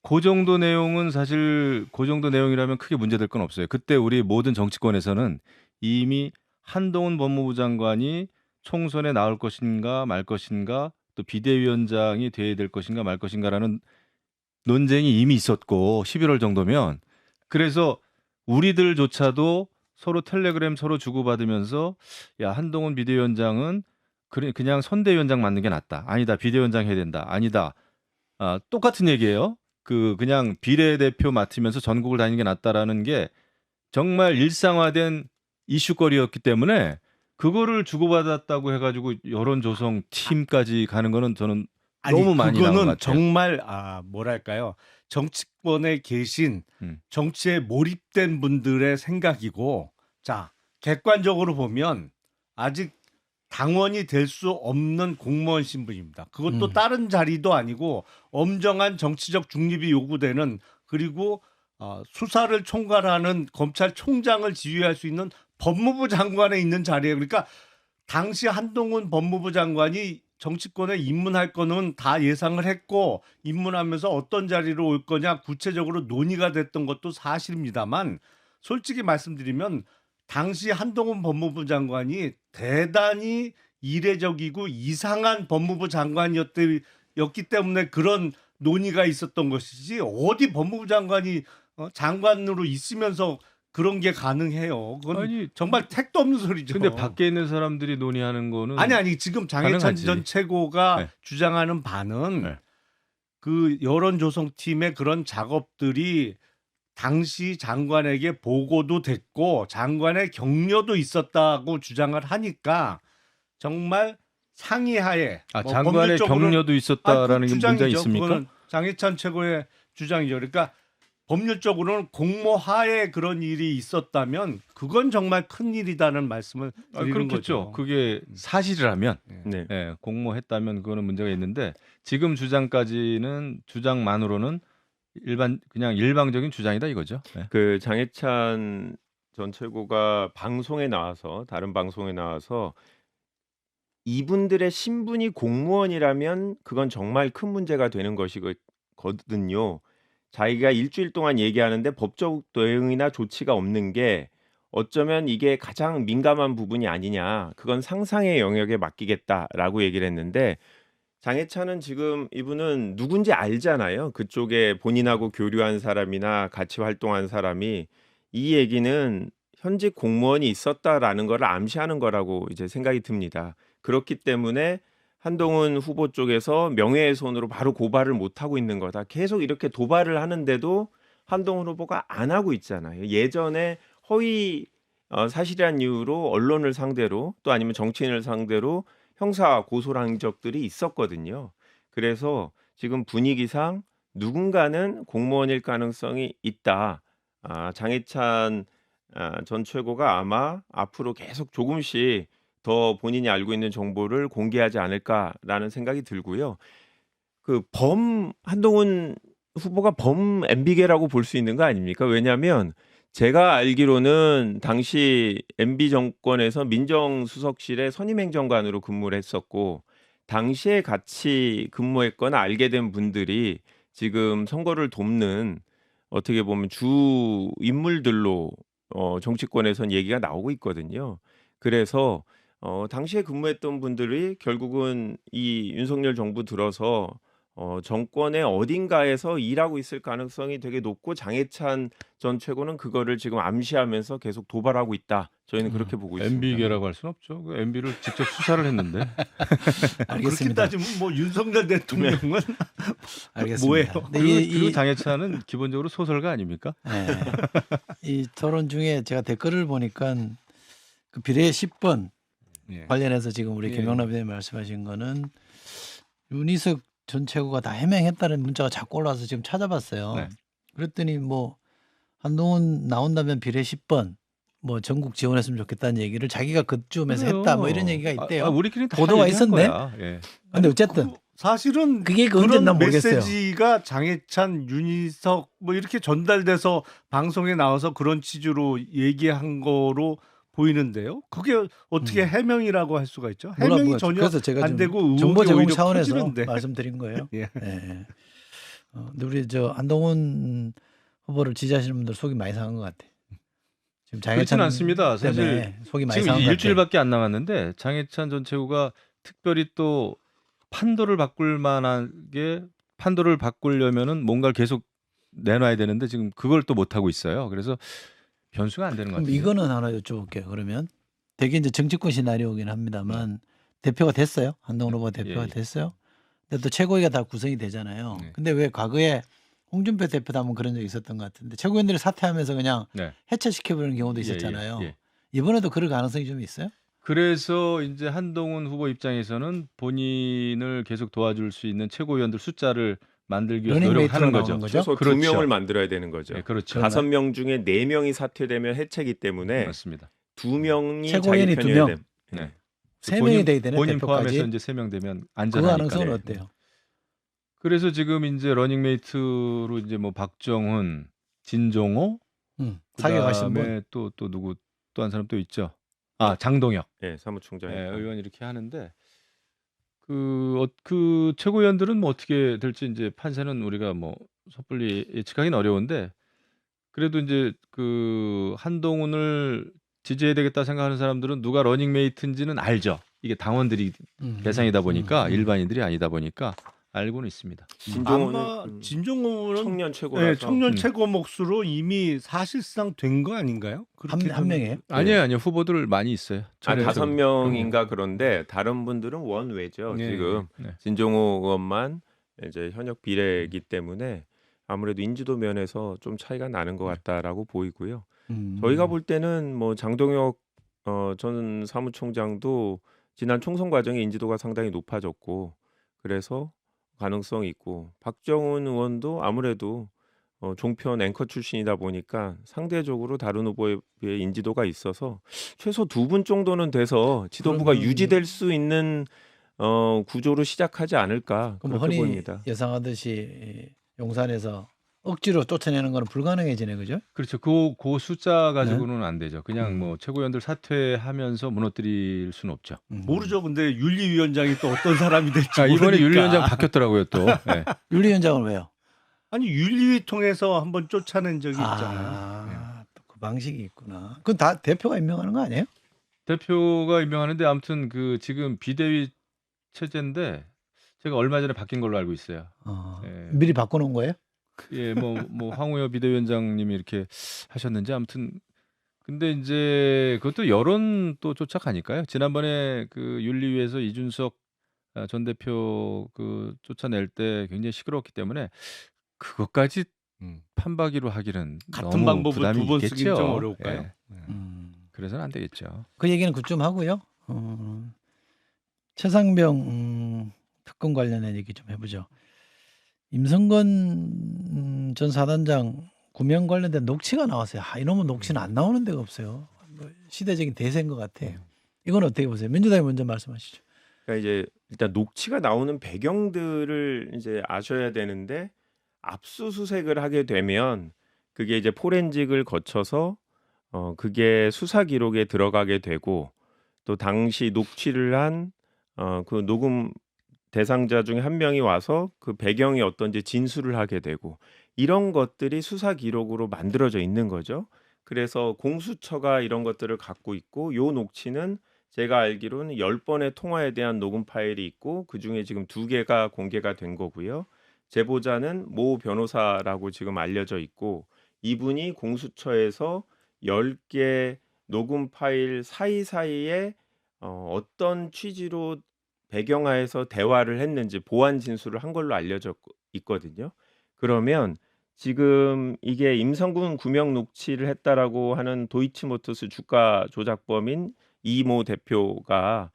Speaker 3: 그 정도 내용은 사실 그 정도 내용이라면 크게 문제될 건 없어요. 그때 우리 모든 정치권에서는 이미 한동훈 법무부 장관이 총선에 나올 것인가 말 것인가 또 비대위원장이 돼야 될 것인가 말 것인가라는 논쟁이 이미 있었고 11월 정도면 그래서 우리들조차도 서로 텔레그램 서로 주고받으면서 야 한동훈 비대위원장은 그냥 선대위원장 맡는 게 낫다. 아니다. 비대위원장 해야 된다. 아니다. 똑같은 얘기예요. 그냥 비례대표 맡으면서 전국을 다니는 게 낫다라는 게 정말 일상화된 이슈거리였기 때문에 그거를 주고받았다고 해가지고 여론 조성 팀까지 가는 거는 저는 너무 많이 나온 것
Speaker 4: 그거는
Speaker 3: 같아요.
Speaker 4: 정말 뭐랄까요 정치권에 계신 정치에 몰입된 분들의 생각이고 자 객관적으로 보면 아직 당원이 될 수 없는 공무원 신분입니다. 그것도 다른 자리도 아니고 엄정한 정치적 중립이 요구되는 그리고 수사를 총괄하는 검찰총장을 지휘할 수 있는 법무부 장관에 있는 자리에 그러니까 당시 한동훈 법무부 장관이 정치권에 입문할 거는 다 예상을 했고 입문하면서 어떤 자리로 올 거냐 구체적으로 논의가 됐던 것도 사실입니다만 솔직히 말씀드리면 당시 한동훈 법무부 장관이 대단히 이례적이고 이상한 법무부 장관이었기 때문에 그런 논의가 있었던 것이지 어디 법무부 장관이 장관으로 있으면서 그런 게 가능해요. 그건
Speaker 3: 아니,
Speaker 4: 정말 택도 없는 소리죠.
Speaker 3: 근데 밖에 있는 사람들이 논의하는 거는
Speaker 4: 아니 지금 장해찬
Speaker 3: 가능하지.
Speaker 4: 전 최고가
Speaker 3: 네.
Speaker 4: 주장하는 바는
Speaker 3: 네.
Speaker 4: 그 여론조성팀의 그런 작업들이 당시 장관에게 보고도 됐고 장관의 격려도 있었다고 주장을 하니까 정말 상의하에
Speaker 3: 장관의
Speaker 4: 법률적으로는-
Speaker 3: 격려도 있었다라는 게
Speaker 4: 주장이죠.
Speaker 3: 문제가 있습니까?
Speaker 4: 그거는 장해찬 최고의 주장이죠. 그러니까 법률적으로는 공모하에 그런 일이 있었다면 그건 정말 큰 일이다는 말씀을 드리는
Speaker 3: 그렇겠죠.
Speaker 4: 거죠.
Speaker 3: 그게 사실이라면
Speaker 5: 네.
Speaker 3: 공모했다면 그거는 문제가 있는데 지금 주장만으로는 그냥 일방적인 주장이다 이거죠. 네.
Speaker 5: 그 장해찬 전 최고가 다른 방송에 나와서 이분들의 신분이 공무원이라면 그건 정말 큰 문제가 되는 것이거든요. 자기가 일주일 동안 얘기하는데 법적 대응이나 조치가 없는 게 어쩌면 이게 가장 민감한 부분이 아니냐. 그건 상상의 영역에 맡기겠다라고 얘기를 했는데 장해찬은 지금 이분은 누군지 알잖아요. 그쪽에 본인하고 교류한 사람이나 같이 활동한 사람이 이 얘기는 현직 공무원이 있었다라는 걸 암시하는 거라고 이제 생각이 듭니다. 그렇기 때문에 한동훈 후보 쪽에서 명예훼손으로 바로 고발을 못 하고 있는 거다. 계속 이렇게 도발을 하는데도 한동훈 후보가 안 하고 있잖아요. 예전에 허위 사실이란 이유로 언론을 상대로 또 아니면 정치인을 상대로 형사 고소를 한 적들이 있었거든요. 그래서 지금 분위기상 누군가는 공무원일 가능성이 있다. 장해찬 전 최고가 아마 앞으로 계속 조금씩 더 본인이 알고 있는 정보를 공개하지 않을까라는 생각이 들고요. 한동훈 후보가 범 MB계라고 볼 수 있는 거 아닙니까? 왜냐하면 제가 알기로는 당시 MB 정권에서 민정수석실의 선임행정관으로 근무를 했었고 당시에 같이 근무했거나 알게 된 분들이 지금 선거를 돕는 어떻게 보면 주 인물들로 정치권에선 얘기가 나오고 있거든요. 그래서 당시에 근무했던 분들이 결국은 이 윤석열 정부 들어서 정권의 어딘가에서 일하고 있을 가능성이 되게 높고 장해찬 전 최고는 그거를 지금 암시하면서 계속 도발하고 있다. 저희는 그렇게 보고 있습니다.
Speaker 3: MB계라고 할 수는 없죠. 그 MB를 직접 수사를 했는데.
Speaker 4: 그렇게
Speaker 2: 알겠습니다.
Speaker 4: 따지면 뭐 윤석열 대통령은
Speaker 2: 알겠습니다.
Speaker 4: 뭐예요?
Speaker 2: 근데
Speaker 3: 그리고 장해찬은 기본적으로 소설가 아닙니까?
Speaker 2: 네. 이 토론 중에 제가 댓글을 보니까 그 비례 10번
Speaker 4: 예.
Speaker 2: 관련해서 지금 우리
Speaker 4: 예.
Speaker 2: 김영남 의원님 말씀하신 거는 윤희석 전 최고가 다 해명했다는 문자가 자꾸 올라와서 지금 찾아봤어요.
Speaker 3: 네.
Speaker 2: 그랬더니 뭐 한동훈 나온다면 비례 10번 뭐 전국 지원했으면 좋겠다는 얘기를 자기가 그쯤에서
Speaker 3: 그래요.
Speaker 2: 했다 뭐 이런 얘기가 있대요.
Speaker 3: 우리끼리 다
Speaker 2: 보도가
Speaker 3: 얘기한
Speaker 2: 있었네.
Speaker 3: 거야. 예.
Speaker 2: 근데 어쨌든
Speaker 4: 사실은
Speaker 2: 그게
Speaker 4: 그런
Speaker 2: 언제나 모르겠어요.
Speaker 4: 메시지가 장해찬, 윤희석 뭐 이렇게 전달돼서 방송에 나와서 그런 취지로 얘기한 거로 보이는데요. 그게 어떻게 해명이라고 할 수가 있죠? 해명이
Speaker 2: 몰라,
Speaker 4: 전혀
Speaker 2: 그래서 제가
Speaker 4: 안
Speaker 2: 좀
Speaker 4: 되고 의혹이
Speaker 2: 정보 제공
Speaker 4: 오히려
Speaker 2: 차원에서
Speaker 4: 커지는데.
Speaker 2: 말씀드린 거예요.
Speaker 4: 예.
Speaker 2: 예. 근데 우리 저 한동훈 후보를 지지하시는 분들 속이 많이 상한 것 같아. 지금
Speaker 3: 그렇진
Speaker 2: 장해찬
Speaker 3: 않습니다. 사실
Speaker 2: 때문에 속이 많이
Speaker 3: 지금
Speaker 2: 상한 것 같아.
Speaker 3: 일주일밖에 안 남았는데 장해찬 전 최고가 특별히 또 판도를 바꿀 만하게 판도를 바꾸려면은 뭔가를 계속 내놔야 되는데 지금 그걸 또 못 하고 있어요. 그래서 변수가 안 되는 것
Speaker 2: 그럼
Speaker 3: 같아요.
Speaker 2: 이거는 하나 여쭤볼게요. 그러면 되게 이제 정치권 시나리오긴 합니다만 대표가 됐어요. 한동훈 후보 대표가
Speaker 3: 예.
Speaker 2: 됐어요. 근데 또 최고위가 다 구성이 되잖아요.
Speaker 4: 네.
Speaker 2: 근데 왜 과거에 홍준표 대표도 한번 그런 적이 있었던 것 같은데 최고위원들이 사퇴하면서 그냥
Speaker 3: 네.
Speaker 2: 해체시켜버리는 경우도
Speaker 3: 예,
Speaker 2: 있었잖아요.
Speaker 3: 예.
Speaker 2: 이번에도 그럴 가능성이 좀 있어요?
Speaker 3: 그래서 이제 한동훈 후보 입장에서는 본인을 계속 도와줄 수 있는 최고위원들 숫자를 만들기 위해서
Speaker 2: 러닝메이트로
Speaker 3: 노력하는
Speaker 2: 나오는
Speaker 3: 거죠.
Speaker 2: 거죠?
Speaker 5: 최소
Speaker 3: 그렇죠.
Speaker 5: 2명을 만들어야 되는 거죠.
Speaker 3: 네, 그렇죠.
Speaker 5: 5명 중에 4명이 사퇴되면 해체이기 때문에
Speaker 3: 맞습니다.
Speaker 5: 2명이
Speaker 2: 최고위원이
Speaker 5: 자기
Speaker 2: 두
Speaker 5: 편이어야
Speaker 2: 명.
Speaker 5: 됨.
Speaker 3: 네.
Speaker 2: 세 명이 돼야 되네
Speaker 3: 본인
Speaker 2: 대표까지.
Speaker 3: 포함해서 이제 3명 되면
Speaker 2: 그
Speaker 3: 안전하니까.
Speaker 2: 가능성은
Speaker 3: 네.
Speaker 2: 어때요?
Speaker 3: 그래서 지금 이제 러닝메이트로 이제 뭐 박정훈, 진종호,
Speaker 2: 사격하신 분.
Speaker 3: 그다음에 또 누구 또 한 사람 또 있죠. 아 장동혁
Speaker 5: 예, 사무총장.
Speaker 3: 의원 이렇게 하는데 그 최고위원들은 뭐 어떻게 될지 이제 판세는 우리가 뭐 섣불리 예측하기는 어려운데 그래도 이제 그 한동훈을 지지해야 되겠다 생각하는 사람들은 누가 러닝메이트인지는 알죠. 이게 당원들이 대상이다 보니까 일반인들이 아니다 보니까 알고는 있습니다.
Speaker 4: 아마
Speaker 5: 진종호는
Speaker 4: 진종호는
Speaker 5: 청년 최고라서.
Speaker 4: 네, 청년 최고 몫으로 이미 사실상 된 거 아닌가요? 그렇게
Speaker 2: 한 명이에요?
Speaker 3: 아니에요. 후보들 많이 있어요.
Speaker 5: 아,
Speaker 3: 전체적으로.
Speaker 5: 5명인가 그런데 다른 분들은 원외죠.
Speaker 4: 예,
Speaker 5: 지금
Speaker 3: 네.
Speaker 5: 진종호 의원만 이제 현역 비례이기 때문에 아무래도 인지도 면에서 좀 차이가 나는 것 같다라고 보이고요. 저희가 볼 때는 뭐 장동혁 전 사무총장도 지난 총선 과정에 인지도가 상당히 높아졌고 그래서 가능성이 있고 박정훈 의원도 아무래도 종편 앵커 출신이다 보니까 상대적으로 다른 후보에 비해 인지도가 있어서 최소 2분 정도는 돼서 지도부가
Speaker 2: 그러면-
Speaker 5: 유지될 수 있는 구조로 시작하지 않을까
Speaker 2: 그럼
Speaker 5: 그렇게
Speaker 2: 흔히
Speaker 5: 보입니다.
Speaker 2: 예상하듯이 용산에서 억지로 쫓아내는 건 불가능해지네, 그죠?
Speaker 3: 그렇죠. 그 숫자 가지고는 안 되죠. 그냥 뭐 최고위원들 사퇴하면서 무너뜨릴 수는 없죠.
Speaker 4: 모르죠. 근데 윤리위원장이 또 어떤 사람이 될지
Speaker 3: 아, 이번에
Speaker 4: 모르니까.
Speaker 3: 윤리위원장 바뀌었더라고요 또. 네.
Speaker 2: 윤리위원장은 왜요?
Speaker 4: 아니 윤리위 통해서 한번 쫓아낸 적이 있잖아요.
Speaker 2: 아, 또 그 방식이 있구나. 그건 다 대표가 임명하는 거 아니에요?
Speaker 3: 대표가 임명하는데 아무튼 그 지금 비대위 체제인데 제가 얼마 전에 바뀐 걸로 알고 있어요. 예.
Speaker 2: 미리 바꿔놓은 거예요?
Speaker 3: 예, 뭐 황우여 비대위원장님이 이렇게 하셨는지 아무튼 근데 이제 그것도 여론 또 쫓아가니까요. 지난번에 그 윤리위에서 이준석 전 대표 그 쫓아낼 때 굉장히 시끄러웠기 때문에 그것까지 판박이로 하기는
Speaker 4: 같은
Speaker 3: 너무
Speaker 4: 방법을
Speaker 3: 부담이
Speaker 4: 두 번 쓰긴
Speaker 3: 있겠죠.
Speaker 4: 좀 어려울까요?
Speaker 3: 예,
Speaker 2: 음.
Speaker 3: 그래서는 안 되겠죠.
Speaker 2: 그 얘기는 그쯤 하고요. 최상병 특검 관련된 얘기 좀 해보죠. 임성건 전 사단장 구명 관련된 녹취가 나왔어요. 이놈은 녹취는 안 나오는 데가 없어요. 뭐 시대적인 대세인 것 같아. 이건 어떻게 보세요? 민주당이 먼저 말씀하시죠.
Speaker 5: 그러니까 이제 일단 녹취가 나오는 배경들을 이제 아셔야 되는데 압수수색을 하게 되면 그게 이제 포렌직을 거쳐서 그게 수사 기록에 들어가게 되고 또 당시 녹취를 한 그 녹음 대상자 중에 한 명이 와서 그 배경이 어떤지 진술을 하게 되고 이런 것들이 수사 기록으로 만들어져 있는 거죠. 그래서 공수처가 이런 것들을 갖고 있고 요 녹취는 제가 알기로는 10번의 통화에 대한 녹음 파일이 있고 그중에 지금 2개가 공개가 된 거고요. 제보자는 모 변호사라고 지금 알려져 있고 이분이 공수처에서 10개 녹음 파일 사이사이에 어떤 취지로 배경하에서 대화를 했는지 보완 진술을 한 걸로 알려져 있거든요. 그러면 지금 이게 임성근 구명 녹취를 했다라고 하는 도이치모터스 주가 조작범인 이모 대표가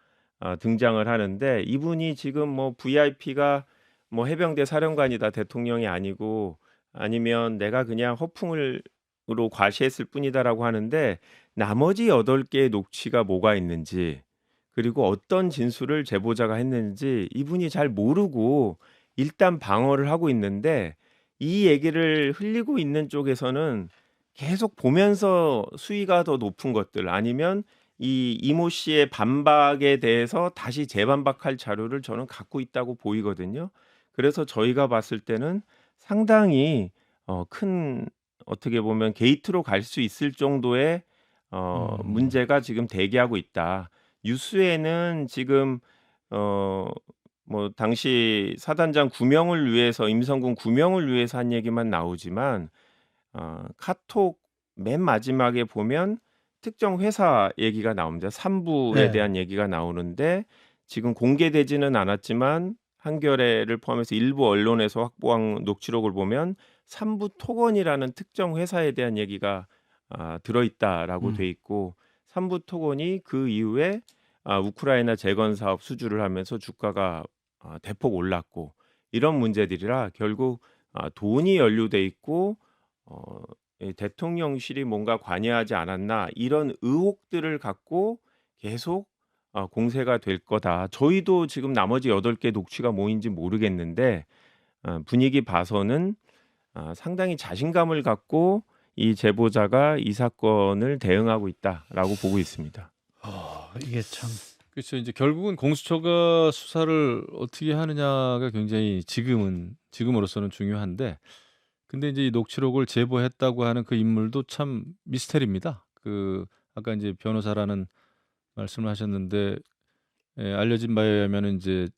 Speaker 5: 등장을 하는데 이분이 지금 뭐 VIP가 뭐 해병대 사령관이다 대통령이 아니고 아니면 내가 그냥 허풍으로 과시했을 뿐이다라고 하는데 나머지 8개의 녹취가 뭐가 있는지 그리고 어떤 진술을 제보자가 했는지 이분이 잘 모르고 일단 방어를 하고 있는데 이 얘기를 흘리고 있는 쪽에서는 계속 보면서 수위가 더 높은 것들 아니면 이 이모 씨의 반박에 대해서 다시 재반박할 자료를 저는 갖고 있다고 보이거든요. 그래서 저희가 봤을 때는 상당히 큰 어떻게 보면 게이트로 갈 수 있을 정도의 문제가 지금 대기하고 있다. 뉴스에는 지금 뭐 당시 사단장 구명을 위해서 임성근 구명을 위해서 한 얘기만 나오지만 카톡 맨 마지막에 보면 특정 회사 얘기가 나옵니다. 3부에
Speaker 2: 네.
Speaker 5: 대한 얘기가 나오는데 지금 공개되지는 않았지만 한겨레를 포함해서 일부 언론에서 확보한 녹취록을 보면 3부 톡원이라는 특정 회사에 대한 얘기가 들어있다라고 돼 있고 3부 톡원이 그 이후에 우크라이나 재건 사업 수주를 하면서 주가가 대폭 올랐고 이런 문제들이라 결국 돈이 연루돼 있고 이 대통령실이 뭔가 관여하지 않았나 이런 의혹들을 갖고 계속 공세가 될 거다. 저희도 지금 나머지 8개 녹취가 뭐인지 모르겠는데 분위기 봐서는 상당히 자신감을 갖고 이 제보자가 이 사건을 대응하고 있다라고 보고 있습니다.
Speaker 2: 이게 참
Speaker 3: 그렇죠. 이제 결국은 공수처가 수사를 어떻게 하느냐가 굉장히 지금으로서는 중요한데 근데 이제 이 녹취록을 제보했다고 하는 그 인물도 참 미스테리입니다. 그 아까 이제 변호사라는 말씀을 하셨는데 알려진 바에 의하면 이제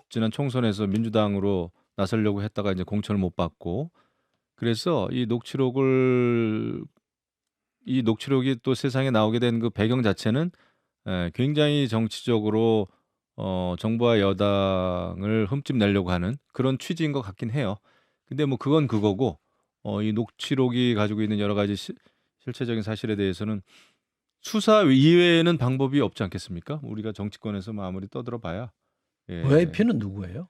Speaker 3: 지난 총선에서 민주당으로 나서려고 했다가 이제 공천을 못 받고 그래서 이 녹취록이 또 세상에 나오게 된 그 배경 자체는 굉장히 정치적으로 정부와 여당을 흠집 내려고 하는 그런 취지인 것 같긴 해요. 근데 뭐 그건 그거고 이 녹취록이 가지고 있는 여러 가지 실체적인 사실에 대해서는 수사 이외에는 방법이 없지 않겠습니까? 우리가 정치권에서 뭐 아무리 떠들어봐야
Speaker 2: VIP는 누구예요?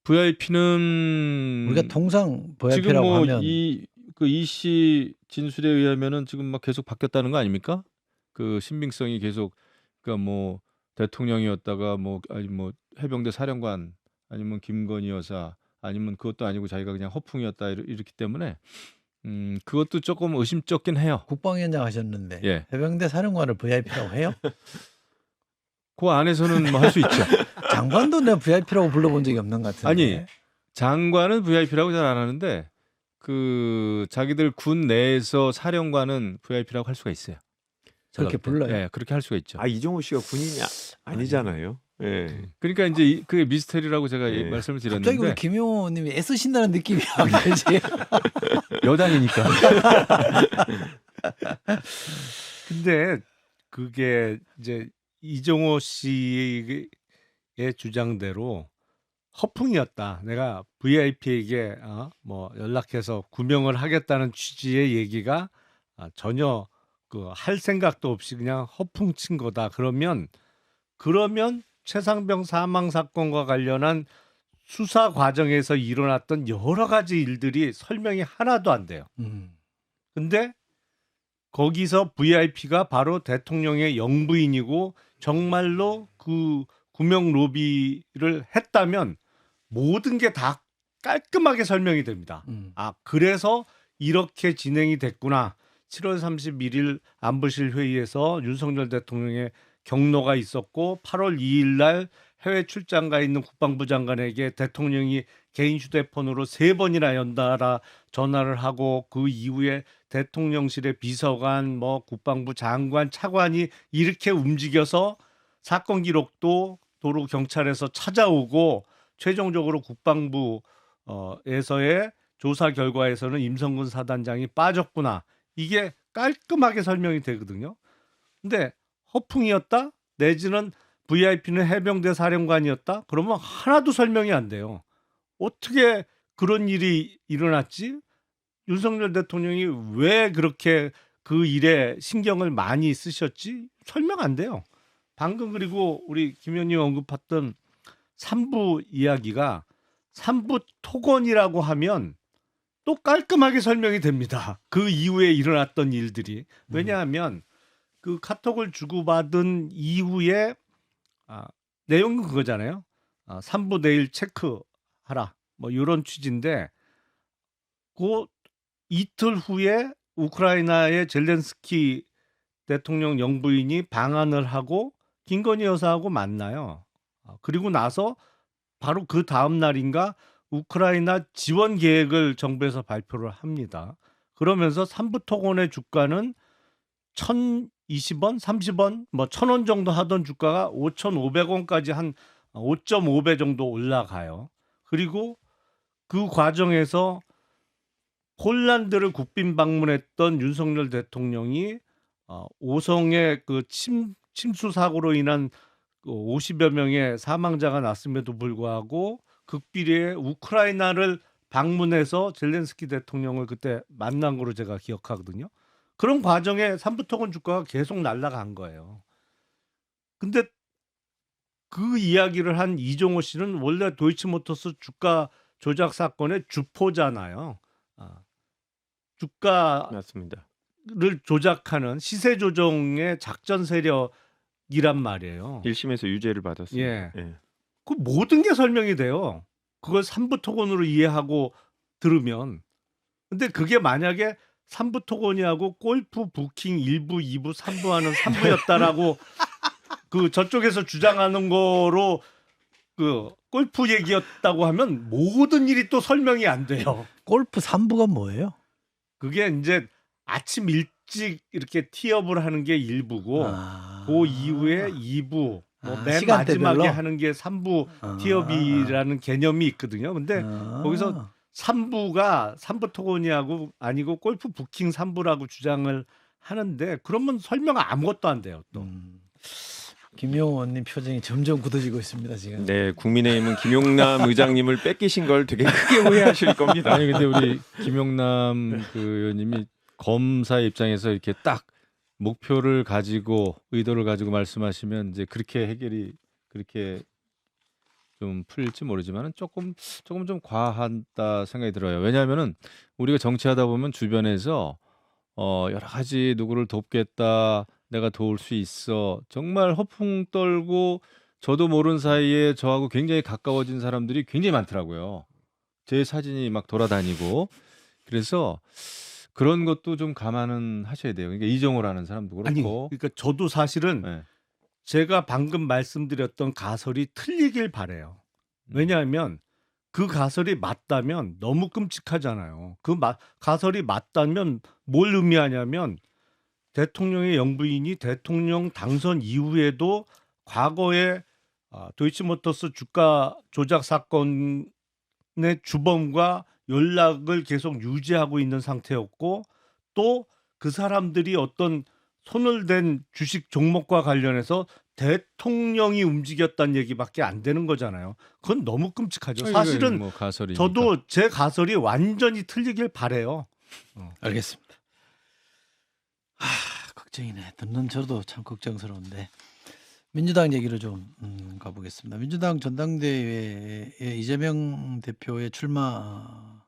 Speaker 3: VIP는
Speaker 2: 우리가 통상
Speaker 3: 지금
Speaker 2: VIP라고
Speaker 3: 뭐
Speaker 2: 하면
Speaker 3: 이 씨 진술에 의하면은 지금 막 계속 바뀌었다는 거 아닙니까? 그 신빙성이 계속 그러니까 뭐 대통령이었다가 뭐 아니 뭐 해병대 사령관 아니면 김건희 여사 아니면 그것도 아니고 자기가 그냥 허풍이었다 이렇기 때문에 그것도 조금 의심쩍긴 해요.
Speaker 2: 국방위원장 하셨는데
Speaker 3: 예.
Speaker 2: 해병대 사령관을 VIP라고 해요?
Speaker 3: 그 안에서는 뭐 할 수 있죠.
Speaker 2: 장관도 내가 VIP라고 불러본 적이 없는 것 같은데.
Speaker 3: 아니 장관은 VIP라고 잘 안 하는데 그 자기들 군 내에서 사령관은 VIP라고 할 수가 있어요.
Speaker 2: 그렇게 불러요?
Speaker 3: 예, 그렇게 할 수가 있죠.
Speaker 6: 이종호 씨가 군인이 아니잖아요. 예.
Speaker 3: 그러니까 이제 그게 미스테리라고 제가
Speaker 6: 예.
Speaker 3: 말씀을
Speaker 2: 갑자기 우리
Speaker 3: 드렸는데
Speaker 2: 김용호님이 애쓰신다는 느낌이 안 들지.
Speaker 3: 여당이니까.
Speaker 4: 근데 그게 이제 이종호 씨의 주장대로 허풍이었다. 내가 VIP에게 뭐 연락해서 구명을 하겠다는 취지의 얘기가 전혀 할 생각도 없이 그냥 허풍 친 거다. 그러면 최상병 사망 사건과 관련한 수사 과정에서 일어났던 여러 가지 일들이 설명이 하나도 안 돼요. 근데 거기서 VIP가 바로 대통령의 영부인이고 정말로 그 구명 로비를 했다면 모든 게 다 깔끔하게 설명이 됩니다. 그래서 이렇게 진행이 됐구나. 7월 31일 안보실 회의에서 윤석열 대통령의 경로가 있었고 8월 2일 날 해외 출장 가 있는 국방부 장관에게 대통령이 개인 휴대폰으로 3번이나 연달아 전화를 하고 그 이후에 대통령실의 비서관, 뭐 국방부 장관, 차관이 이렇게 움직여서 사건 기록도 도로 경찰에서 찾아오고 최종적으로 국방부에서의 조사 결과에서는 임성근 사단장이 빠졌구나. 이게 깔끔하게 설명이 되거든요. 근데 허풍이었다? 내지는 VIP는 해병대 사령관이었다? 그러면 하나도 설명이 안 돼요. 어떻게 그런 일이 일어났지? 윤석열 대통령이 왜 그렇게 그 일에 신경을 많이 쓰셨지? 설명 안 돼요. 방금 그리고 우리 김 의원님 언급했던 3부 이야기가 3부 토건이라고 하면 또 깔끔하게 설명이 됩니다. 그 이후에 일어났던 일들이. 왜냐하면 그 카톡을 주고받은 이후에 내용은 그거잖아요. 3부 내일 체크하라. 뭐 이런 취지인데 그 이틀 후에 우크라이나의 젤렌스키 대통령 영부인이 방한을 하고 김건희 여사하고 만나요. 그리고 나서 바로 그 다음 날인가 우크라이나 지원 계획을 정부에서 발표를 합니다. 그러면서 3부 토건의 주가는 1,020원, 30원, 뭐 1,000원 정도 하던 주가가 5,500원까지 한 5.5배 정도 올라가요. 그리고 그 과정에서 폴란드를 국빈 방문했던 윤석열 대통령이 오성의 그 침수 사고로 인한 50여 명의 사망자가 났음에도 불구하고 극비리에 우크라이나를 방문해서 젤렌스키 대통령을 그때 만난 거로 제가 기억하거든요. 그런 과정에 3부 토건 주가가 계속 날아간 거예요. 근데 그 이야기를 한 이종호 씨는 원래 도이치모터스 주가 조작 사건의 주포잖아요. 주가를
Speaker 5: 맞습니다.
Speaker 4: 조작하는 시세 조정의 작전 세력이란 말이에요.
Speaker 5: 1심에서 유죄를 받았습니다.
Speaker 4: 예.
Speaker 5: 예.
Speaker 4: 그 모든 게 설명이 돼요. 그걸 3부 토건으로 이해하고 들으면. 근데 그게 만약에 3부 토건이하고 골프 부킹 1부, 2부, 3부 하는 3부였다라고 그 저쪽에서 주장하는 거로 그 골프 얘기였다고 하면 모든 일이 또 설명이 안 돼요.
Speaker 2: 골프 3부가 뭐예요?
Speaker 4: 그게 이제 아침 일찍 이렇게 티업을 하는 게 1부고 그 이후에 2부 맨
Speaker 2: 시간대별로?
Speaker 4: 마지막에 하는 게 3부 티업이라는 개념이 있거든요. 근데 거기서 3부가 3부 토건이하고 아니고 골프 부킹 3부라고 주장을 하는데 그러면 설명 아무것도 안 돼요. 또.
Speaker 2: 김용원님 표정이 점점 굳어지고 있습니다 지금.
Speaker 5: 네, 국민의힘은 김용남 의장님을 뺏기신 걸 되게 크게 후회하실 겁니다.
Speaker 3: 아니 근데 우리 김용남 그 의원님이 검사의 입장에서 이렇게 딱 목표를 가지고 의도를 가지고 말씀하시면 이제 그렇게 해결이 그렇게 좀 풀릴지 모르지만은 조금 좀 과하다 생각이 들어요. 왜냐하면은 우리가 정치하다 보면 주변에서 여러 가지 누구를 돕겠다, 내가 도울 수 있어, 정말 허풍 떨고 저도 모르는 사이에 저하고 굉장히 가까워진 사람들이 굉장히 많더라고요. 제 사진이 막 돌아다니고. 그래서 그런 것도 좀 감안은 하셔야 돼요. 그러니까 이정호라는 사람도
Speaker 4: 아니,
Speaker 3: 그렇고.
Speaker 4: 그러니까 저도 사실은
Speaker 3: 네.
Speaker 4: 제가 방금 말씀드렸던 가설이 틀리길 바래요. 왜냐하면 그 가설이 맞다면 너무 끔찍하잖아요. 그 가설이 맞다면 뭘 의미하냐면 대통령의 영부인이 대통령 당선 이후에도 과거에 도이치모터스 주가 조작 사건의 주범과 연락을 계속 유지하고 있는 상태였고 또 그 사람들이 어떤 손을 댄 주식 종목과 관련해서 대통령이 움직였다는 얘기밖에 안 되는 거잖아요. 그건 너무 끔찍하죠. 사실은
Speaker 3: 뭐 가설이니까.
Speaker 4: 저도 제 가설이 완전히 틀리길 바래요.
Speaker 2: 알겠습니다. 걱정이네. 듣는 저도 참 걱정스러운데 민주당 얘기를 좀 가보겠습니다. 민주당 전당대회에 이재명 대표의 출마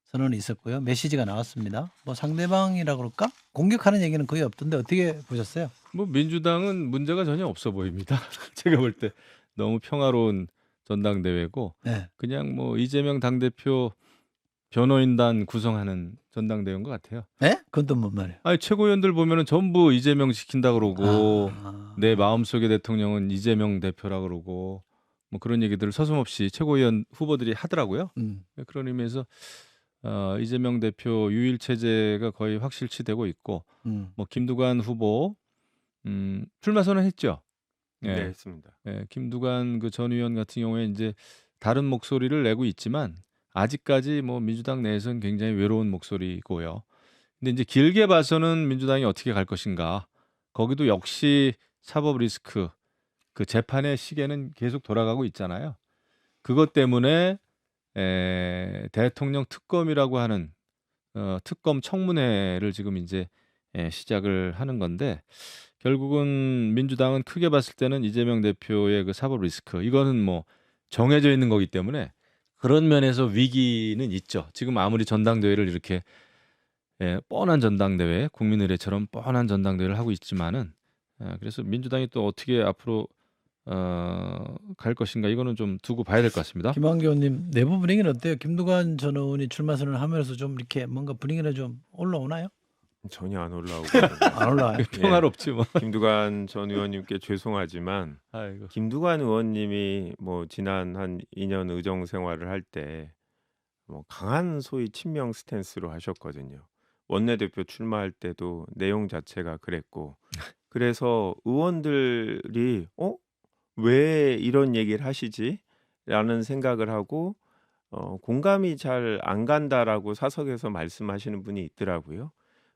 Speaker 2: 선언이 있었고요. 메시지가 나왔습니다. 뭐 상대방이라 그럴까? 공격하는 얘기는 거의 없던데 어떻게 보셨어요?
Speaker 3: 뭐 민주당은 문제가 전혀 없어 보입니다. 제가 볼 때 너무 평화로운 전당대회고
Speaker 2: 네.
Speaker 3: 그냥 뭐 이재명 당대표 변호인단 구성하는 전당대회인 것 같아요.
Speaker 2: 네? 그건 또 뭔 말이에요?
Speaker 3: 아니 최고위원들 보면은 전부 이재명 시킨다 그러고
Speaker 2: 아.
Speaker 3: 내 마음속의 대통령은 이재명 대표라 그러고 뭐 그런 얘기들을 서슴없이 최고위원 후보들이 하더라고요. 그런 의미에서 이재명 대표 유일 체제가 거의 확실치되고 있고 뭐 김두관 후보 출마 선언했죠. 예.
Speaker 5: 네, 했습니다.
Speaker 3: 예, 김두관 그 전 의원 같은 경우에 이제 다른 목소리를 내고 있지만 아직까지 뭐 민주당 내에서는 굉장히 외로운 목소리고요. 근데 이제 길게 봐서는 민주당이 어떻게 갈 것인가. 거기도 역시 사법 리스크 그 재판의 시계는 계속 돌아가고 있잖아요. 그것 때문에 대통령 특검이라고 하는 특검 청문회를 지금 이제 시작을 하는 건데 결국은 민주당은 크게 봤을 때는 이재명 대표의 그 사법 리스크 이거는 뭐 정해져 있는 거기 때문에 그런 면에서 위기는 있죠. 지금 아무리 전당대회를 이렇게 뻔한 전당대회, 국민의례처럼 뻔한 전당대회를 하고 있지만은 그래서 민주당이 또 어떻게 앞으로 갈 것인가 이거는 좀 두고 봐야 될 것 같습니다.
Speaker 2: 김한기 의원님 내부 분위기는 어때요? 김두관 전 의원이 출마 선언을 하면서 좀 이렇게 뭔가 분위기는 좀 올라오나요?
Speaker 5: 전혀 안 올라오고
Speaker 2: 안 올라와요.
Speaker 3: 평화롭지 뭐.
Speaker 5: 김두관 전 의원님께 죄송하지만
Speaker 3: 아이고.
Speaker 5: 김두관 의원님이 뭐 지난 한 2년 의정 생활을 할 때 뭐 강한 소위 친명 스탠스로 하셨거든요. 원내대표 출마할 때도 내용 자체가 그랬고 그래서 의원들이 왜 이런 얘기를 하시지? 라는 생각을 하고 공감이 잘 안 간다라고 사석에서 말씀하시는 분이 있더라고요.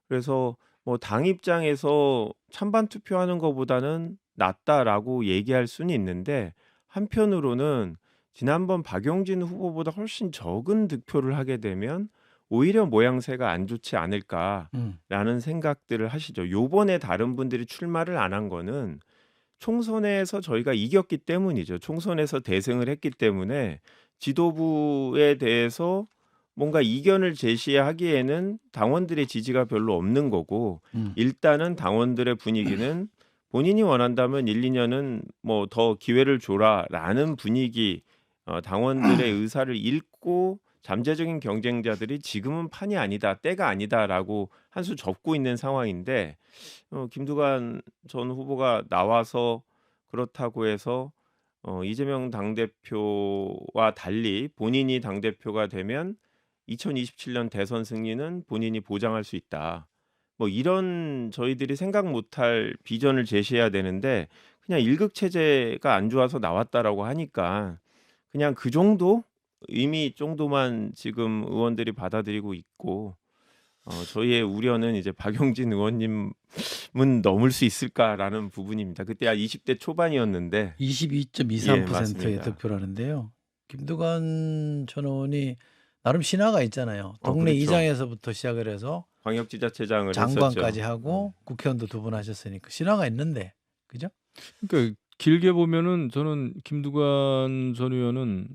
Speaker 5: 그래서 뭐 당 입장에서 찬반 투표하는 것보다는 낫다라고 얘기할 수는 있는데 한편으로는 지난번 박용진 후보보다 훨씬 적은 득표를 하게 되면 오히려 모양새가 안 좋지 않을까라는 생각들을 하시죠. 요번에 다른 분들이 출마를 안 한 거는 총선에서 저희가 이겼기 때문이죠. 총선에서 대승을 했기 때문에 지도부에 대해서 뭔가 이견을 제시하기에는 당원들의 지지가 별로 없는 거고 일단은 당원들의 분위기는 본인이 원한다면 1, 2년은 뭐 더 기회를 줘라라는 분위기 당원들의 의사를 읽고 잠재적인 경쟁자들이 지금은 판이 아니다, 때가 아니다라고 한 수 접고 있는 상황인데 김두관 전 후보가 나와서 그렇다고 해서 이재명 당대표와 달리 본인이 당대표가 되면 2027년 대선 승리는 본인이 보장할 수 있다. 뭐 이런 저희들이 생각 못할 비전을 제시해야 되는데 그냥 일극 체제가 안 좋아서 나왔다라고 하니까 그냥 그 정도 의미 정도만 지금 의원들이 받아들이고 있고 저희의 우려는 이제 박용진 의원님은 넘을 수 있을까라는 부분입니다. 그때 20대 초반이었는데
Speaker 2: 22.23%의
Speaker 5: 맞습니다.
Speaker 2: 득표라는데요. 김두관 전 의원이 나름 신화가 있잖아요. 동네
Speaker 5: 그렇죠.
Speaker 2: 이장에서부터 시작을 해서
Speaker 5: 광역지자체장을
Speaker 2: 장관까지
Speaker 5: 했었죠.
Speaker 2: 하고 국회의원도 2번 하셨으니까 신화가 있는데 그죠?
Speaker 3: 그러니까 길게 보면은 저는 김두관 전 의원은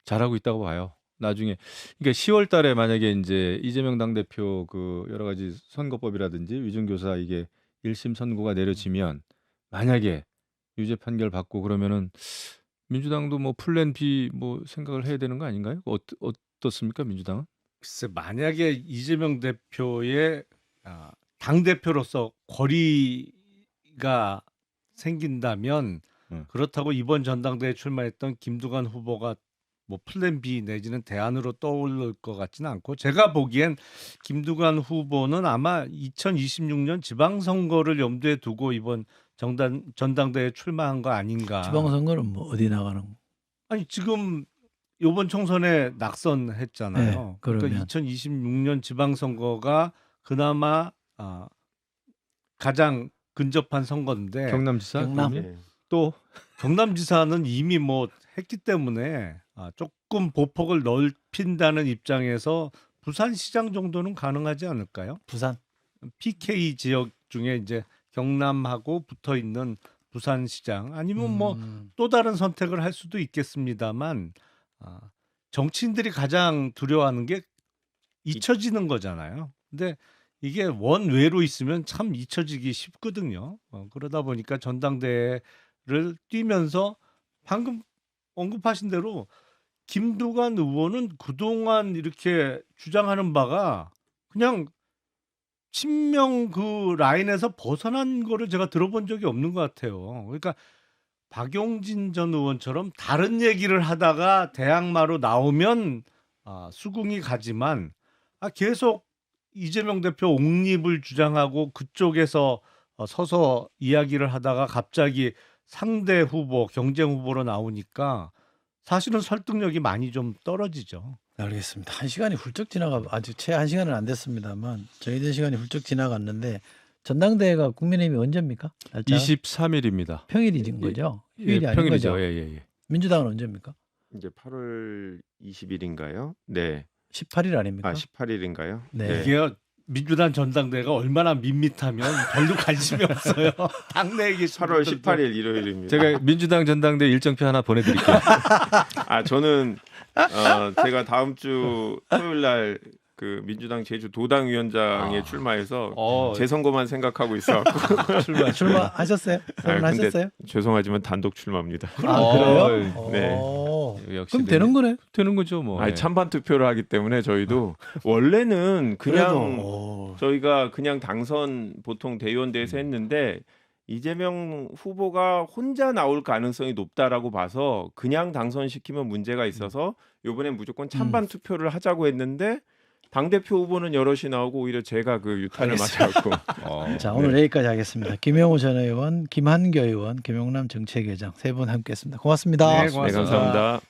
Speaker 3: 잘하고 있다고 봐요. 나중에 그러니까 10월 달에 만약에 이제 이재명 당대표 그 여러 가지 선거법이라든지 위중교사 이게 1심 선고가 내려지면 만약에 유죄 판결 받고 그러면은 민주당도 뭐 플랜 B 뭐 생각을 해야 되는 거 아닌가요? 어떻습니까, 민주당은?
Speaker 4: 글쎄 만약에 이재명 대표의 당 대표로서 거리가 생긴다면 그렇다고 이번 전당대회에 출마했던 김두관 후보가 뭐 플랜 B 내지는 대안으로 떠오를 것 같지는 않고 제가 보기엔 김두관 후보는 아마 2026년 지방선거를 염두에 두고 이번 전당대회에 출마한 거 아닌가.
Speaker 2: 지방선거는 뭐 어디 나가는 거?
Speaker 4: 아니 지금 이번 총선에 낙선했잖아요.
Speaker 2: 네,
Speaker 4: 그러니까
Speaker 2: 그러면.
Speaker 4: 2026년 지방선거가 그나마 가장 근접한 선거인데
Speaker 3: 경남지사
Speaker 2: 경남?
Speaker 3: 그러면?
Speaker 5: 예.
Speaker 3: 또
Speaker 4: 경남지사는 이미 뭐 했기 때문에 조금 보폭을 넓힌다는 입장에서 부산시장 정도는 가능하지 않을까요?
Speaker 2: 부산?
Speaker 4: PK 지역 중에 이제 경남하고 붙어 있는 부산시장 아니면 뭐 또 다른 선택을 할 수도 있겠습니다만 정치인들이 가장 두려워하는 게 잊혀지는 거잖아요. 근데 이게 원외로 있으면 참 잊혀지기 쉽거든요. 그러다 보니까 전당대회를 뛰면서 방금 언급하신 대로 김두관 의원은 그동안 이렇게 주장하는 바가 그냥 친명 그 라인에서 벗어난 거를 제가 들어본 적이 없는 것 같아요. 그러니까 박용진 전 의원처럼 다른 얘기를 하다가 대항마로 나오면 수긍이 가지만 계속 이재명 대표 옹립을 주장하고 그쪽에서 서서 이야기를 하다가 갑자기 상대 후보, 경쟁 후보로 나오니까 사실은 설득력이 많이 좀 떨어지죠.
Speaker 2: 알겠습니다. 1시간이 훌쩍 지나가 아직 채 1시간은 안 됐습니다만 저희들 시간이 훌쩍 지나갔는데 전당대회가 국민의힘이 언제입니까? 날짜
Speaker 3: 23일입니다.
Speaker 2: 평일인 거죠? 휴일이 아닌
Speaker 3: 평일이죠.
Speaker 2: 거죠?
Speaker 3: 예.
Speaker 2: 민주당은 언제입니까?
Speaker 5: 이제 8월 20일인가요? 네.
Speaker 2: 18일 아닙니까?
Speaker 5: 18일인가요?
Speaker 2: 네.
Speaker 4: 이게 민주당 전당대회가 얼마나 밋밋하면 별로 관심이 없어요. 당내 얘기
Speaker 5: 8월 18일 일요일입니다.
Speaker 3: 제가 민주당 전당대 일정표 하나 보내드릴게요.
Speaker 5: 저는 제가 다음 주 토요일 날 그 민주당 제주 도당위원장에 출마해서 재선거만 생각하고 있어갖고
Speaker 2: 출마하셨어요? 선언하셨어요?
Speaker 5: 죄송하지만 단독 출마입니다.
Speaker 2: 그래요?
Speaker 5: 네.
Speaker 3: 역시
Speaker 2: 그럼 되는 거네.
Speaker 3: 되는 거죠, 뭐. 예.
Speaker 5: 찬반 투표를 하기 때문에 저희도 원래는 그냥
Speaker 2: 그래도
Speaker 5: 저희가 그냥 당선 보통 대의원대에서 했는데 이재명 후보가 혼자 나올 가능성이 높다라고 봐서 그냥 당선시키면 문제가 있어서 이번엔 무조건 찬반 투표를 하자고 했는데 당대표 후보는 여럿이 나오고 오히려 제가 그 유탄을 맞아갖고
Speaker 2: 자, 오늘 여기까지 하겠습니다. 김영호 전 의원, 김한교 의원, 김용남 정책위원장 세 분 함께했습니다. 고맙습니다.
Speaker 4: 네, 고맙습니다.
Speaker 5: 네, 감사합니다.